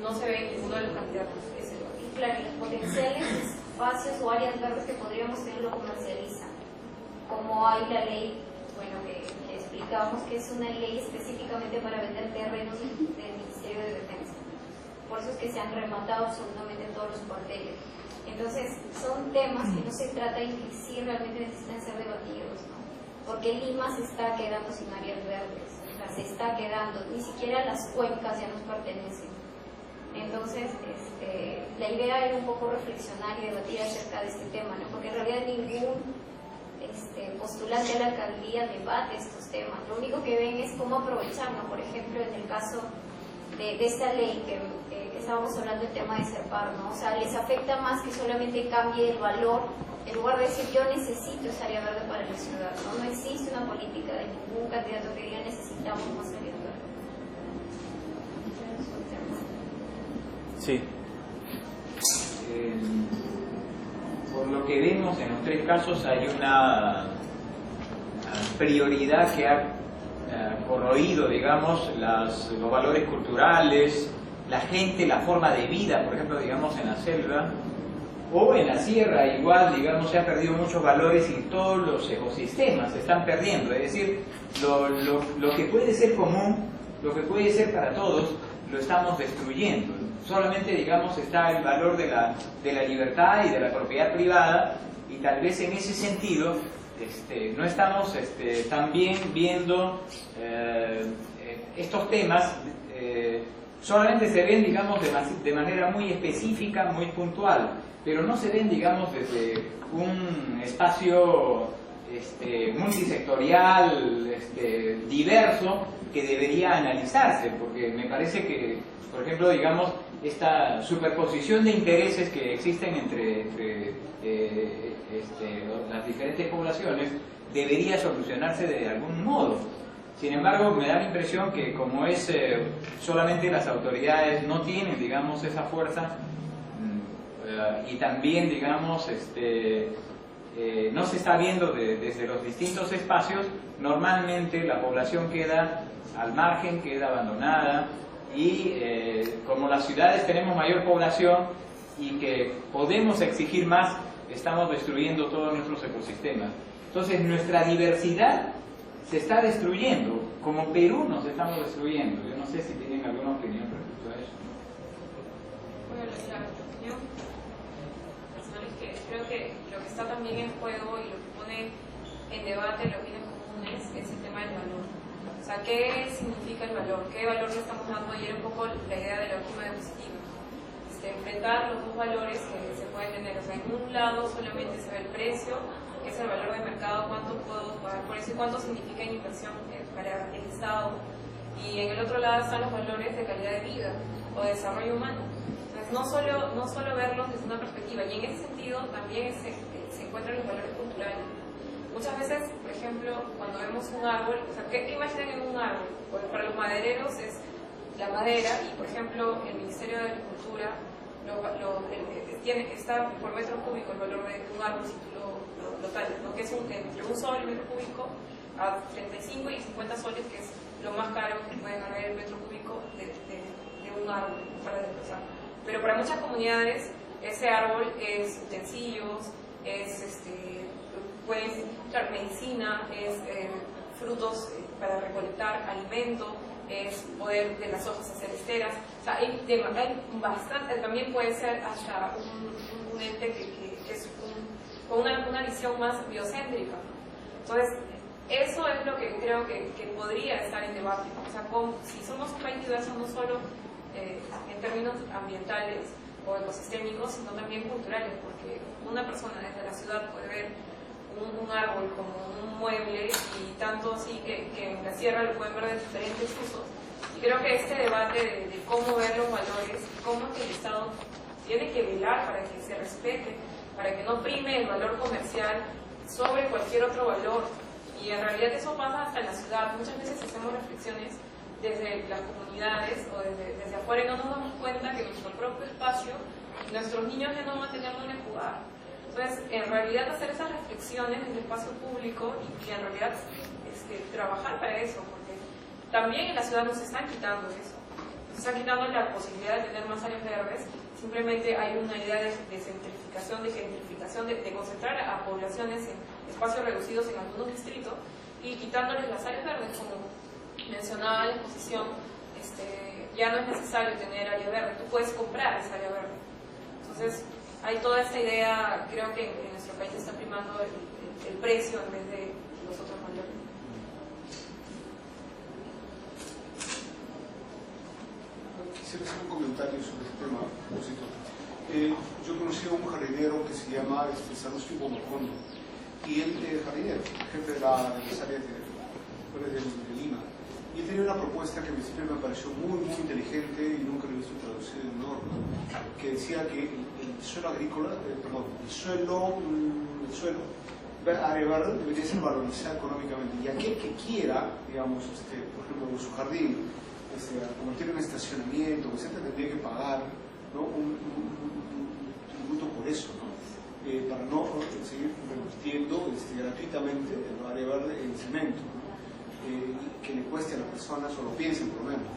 No se ve en ninguno de los candidatos ese debate. Y claro, los potenciales espacios o áreas verdes que podríamos tener lo comercializan. Como hay la ley, bueno, que explicábamos que es una ley específicamente para vender terrenos del Ministerio de Defensa. Por eso es que se han rematado absolutamente todos los cuarteles. Entonces, son temas que no se trata de que sí realmente necesitan ser debatidos, ¿no? Porque Lima se está quedando sin áreas verdes, o sea, se está quedando, ni siquiera las cuencas ya nos pertenecen. Entonces, la idea era un poco reflexionar y debatir acerca de este tema, ¿no? Porque en realidad ningún postulante a la alcaldía debate estos temas. Lo único que ven es cómo aprovecharlo. Por ejemplo, en el caso de esta ley que estábamos hablando del tema de CERPAR, ¿no? O sea, les afecta más que solamente cambie el valor, en lugar de decir yo necesito esa área verde para la ciudad, ¿no? No existe una política de ningún candidato que diga necesitamos más áreas verdes. Sí. Por lo que vemos en los 3 casos hay una prioridad que ha corroído, digamos, los valores culturales, la gente, la forma de vida, por ejemplo, digamos, en la selva o en la sierra, igual, digamos, se han perdido muchos valores y todos los ecosistemas se están perdiendo. Es decir, lo que puede ser común, lo que puede ser para todos, lo estamos destruyendo. Solamente, digamos, está el valor de la libertad y de la propiedad privada, y tal vez en ese sentido no estamos también viendo estos temas, solamente se ven, digamos, de manera muy específica, muy puntual, pero no se ven, digamos, desde un espacio multisectorial, diverso, que debería analizarse, porque me parece que, por ejemplo, digamos, esta superposición de intereses que existen entre las diferentes poblaciones debería solucionarse de algún modo. Sin embargo, me da la impresión que como es solamente las autoridades no tienen, digamos, esa fuerza, y también, digamos, no se está viendo desde los distintos espacios, normalmente la población queda al margen, queda abandonada, y como las ciudades tenemos mayor población y que podemos exigir más, estamos destruyendo todos nuestros ecosistemas. Entonces nuestra diversidad se está destruyendo, como Perú nos estamos destruyendo. Yo no sé si tienen alguna opinión respecto a eso. Bueno, la opinión personal es que creo que lo que está también en juego y lo que pone en debate los bienes comunes es el tema del valor. O sea, ¿qué significa el valor? ¿Qué valor le estamos dando? Y era un poco la idea de la última diapositiva. Enfrentar los dos valores que se pueden tener. O sea, en un lado solamente se ve el precio, que es el valor de mercado, cuánto puedo pagar por eso y cuánto significa en inversión para el Estado. Y en el otro lado están los valores de calidad de vida o de desarrollo humano. Entonces, no solo verlos desde una perspectiva, y en ese sentido también se encuentran los valores culturales. Muchas veces, por ejemplo, cuando vemos un árbol, o sea, ¿qué imaginan en un árbol? Pues para los madereros es la madera, y por ejemplo, el Ministerio de Agricultura está por metro cúbico el valor de un árbol si tú lo tallas, ¿no? Que es entre un sol y metro cúbico a 35 y 50 soles, que es lo más caro que pueden haber el metro cúbico de un árbol para desplazar. Pero para muchas comunidades ese árbol es utensilios, es pues, claro, medicina, es frutos para recolectar alimento, es poder de las hojas hacer esteras. O sea, hay bastante, también puede ser hasta un ente que es con una visión más biocéntrica. Entonces, eso es lo que creo que podría estar en debate. O sea, si somos un país diverso no solo en términos ambientales o ecosistémicos, sino también culturales, porque una persona desde la ciudad puede ver un árbol como un mueble y tanto así que en la sierra lo pueden ver de diferentes usos. Y creo que este debate de cómo ver los valores y cómo es que el Estado tiene que velar para que se respete, para que no prime el valor comercial sobre cualquier otro valor. Y en realidad eso pasa hasta en la ciudad. Muchas veces hacemos reflexiones desde las comunidades o desde afuera y no nos damos cuenta que nuestro propio espacio, nuestros niños ya no van a tener dónde jugar. Entonces, en realidad hacer esas reflexiones en el espacio público y en realidad trabajar para eso, porque también en la ciudad nos están quitando eso. Nos están quitando la posibilidad de tener más áreas verdes. Simplemente hay una idea de centrificación, de gentrificación, de concentrar a poblaciones en espacios reducidos en algunos distritos y quitándoles las áreas verdes, como mencionaba la exposición. Ya no es necesario tener área verde, tú puedes comprar esa área verde. Entonces, hay toda esta idea, creo que en nuestro país está primando el precio en vez de los otros valores. Quisiera hacer un comentario sobre este tema. Yo conocí a un jardinero que se llama Sanusi Bomacondo, y él es jardinero, jefe de las áreas de Lima. Y él tenía una propuesta que siempre me pareció muy inteligente y nunca lo he visto traducido en norma, que decía que el suelo agrícola, el suelo área verde debería ser valorizado económicamente, y aquel que quiera, digamos, por ejemplo, su jardín, convertirlo en estacionamiento, etc., tendría que pagar, ¿no?, un tributo por eso, ¿no?, para no seguir convirtiendo gratuitamente el área verde en cemento, ¿no?, que le cueste a las personas, o lo piensen por lo menos.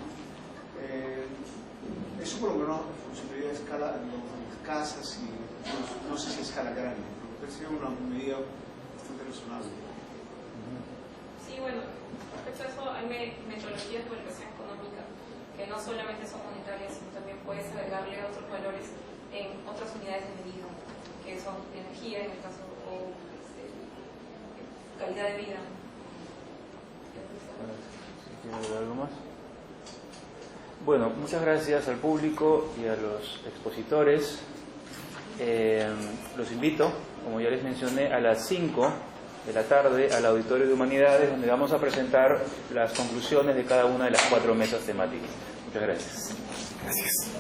Eso por lo menos funcionaría a escala en las casas y no sé si a escala grande, pero me parece una medida bastante razonable. Sí, bueno, respecto a eso hay metodologías de evaluación económica que no solamente son monetarias, sino también puedes agregarle otros valores en otras unidades de medida, que son energía en el caso, o calidad de vida. ¿Algo más? Bueno, muchas gracias al público y a los expositores. Los invito, como ya les mencioné, a las 5 de la tarde al Auditorio de Humanidades, donde vamos a presentar las conclusiones de cada una de las 4 mesas temáticas. Muchas gracias. Gracias.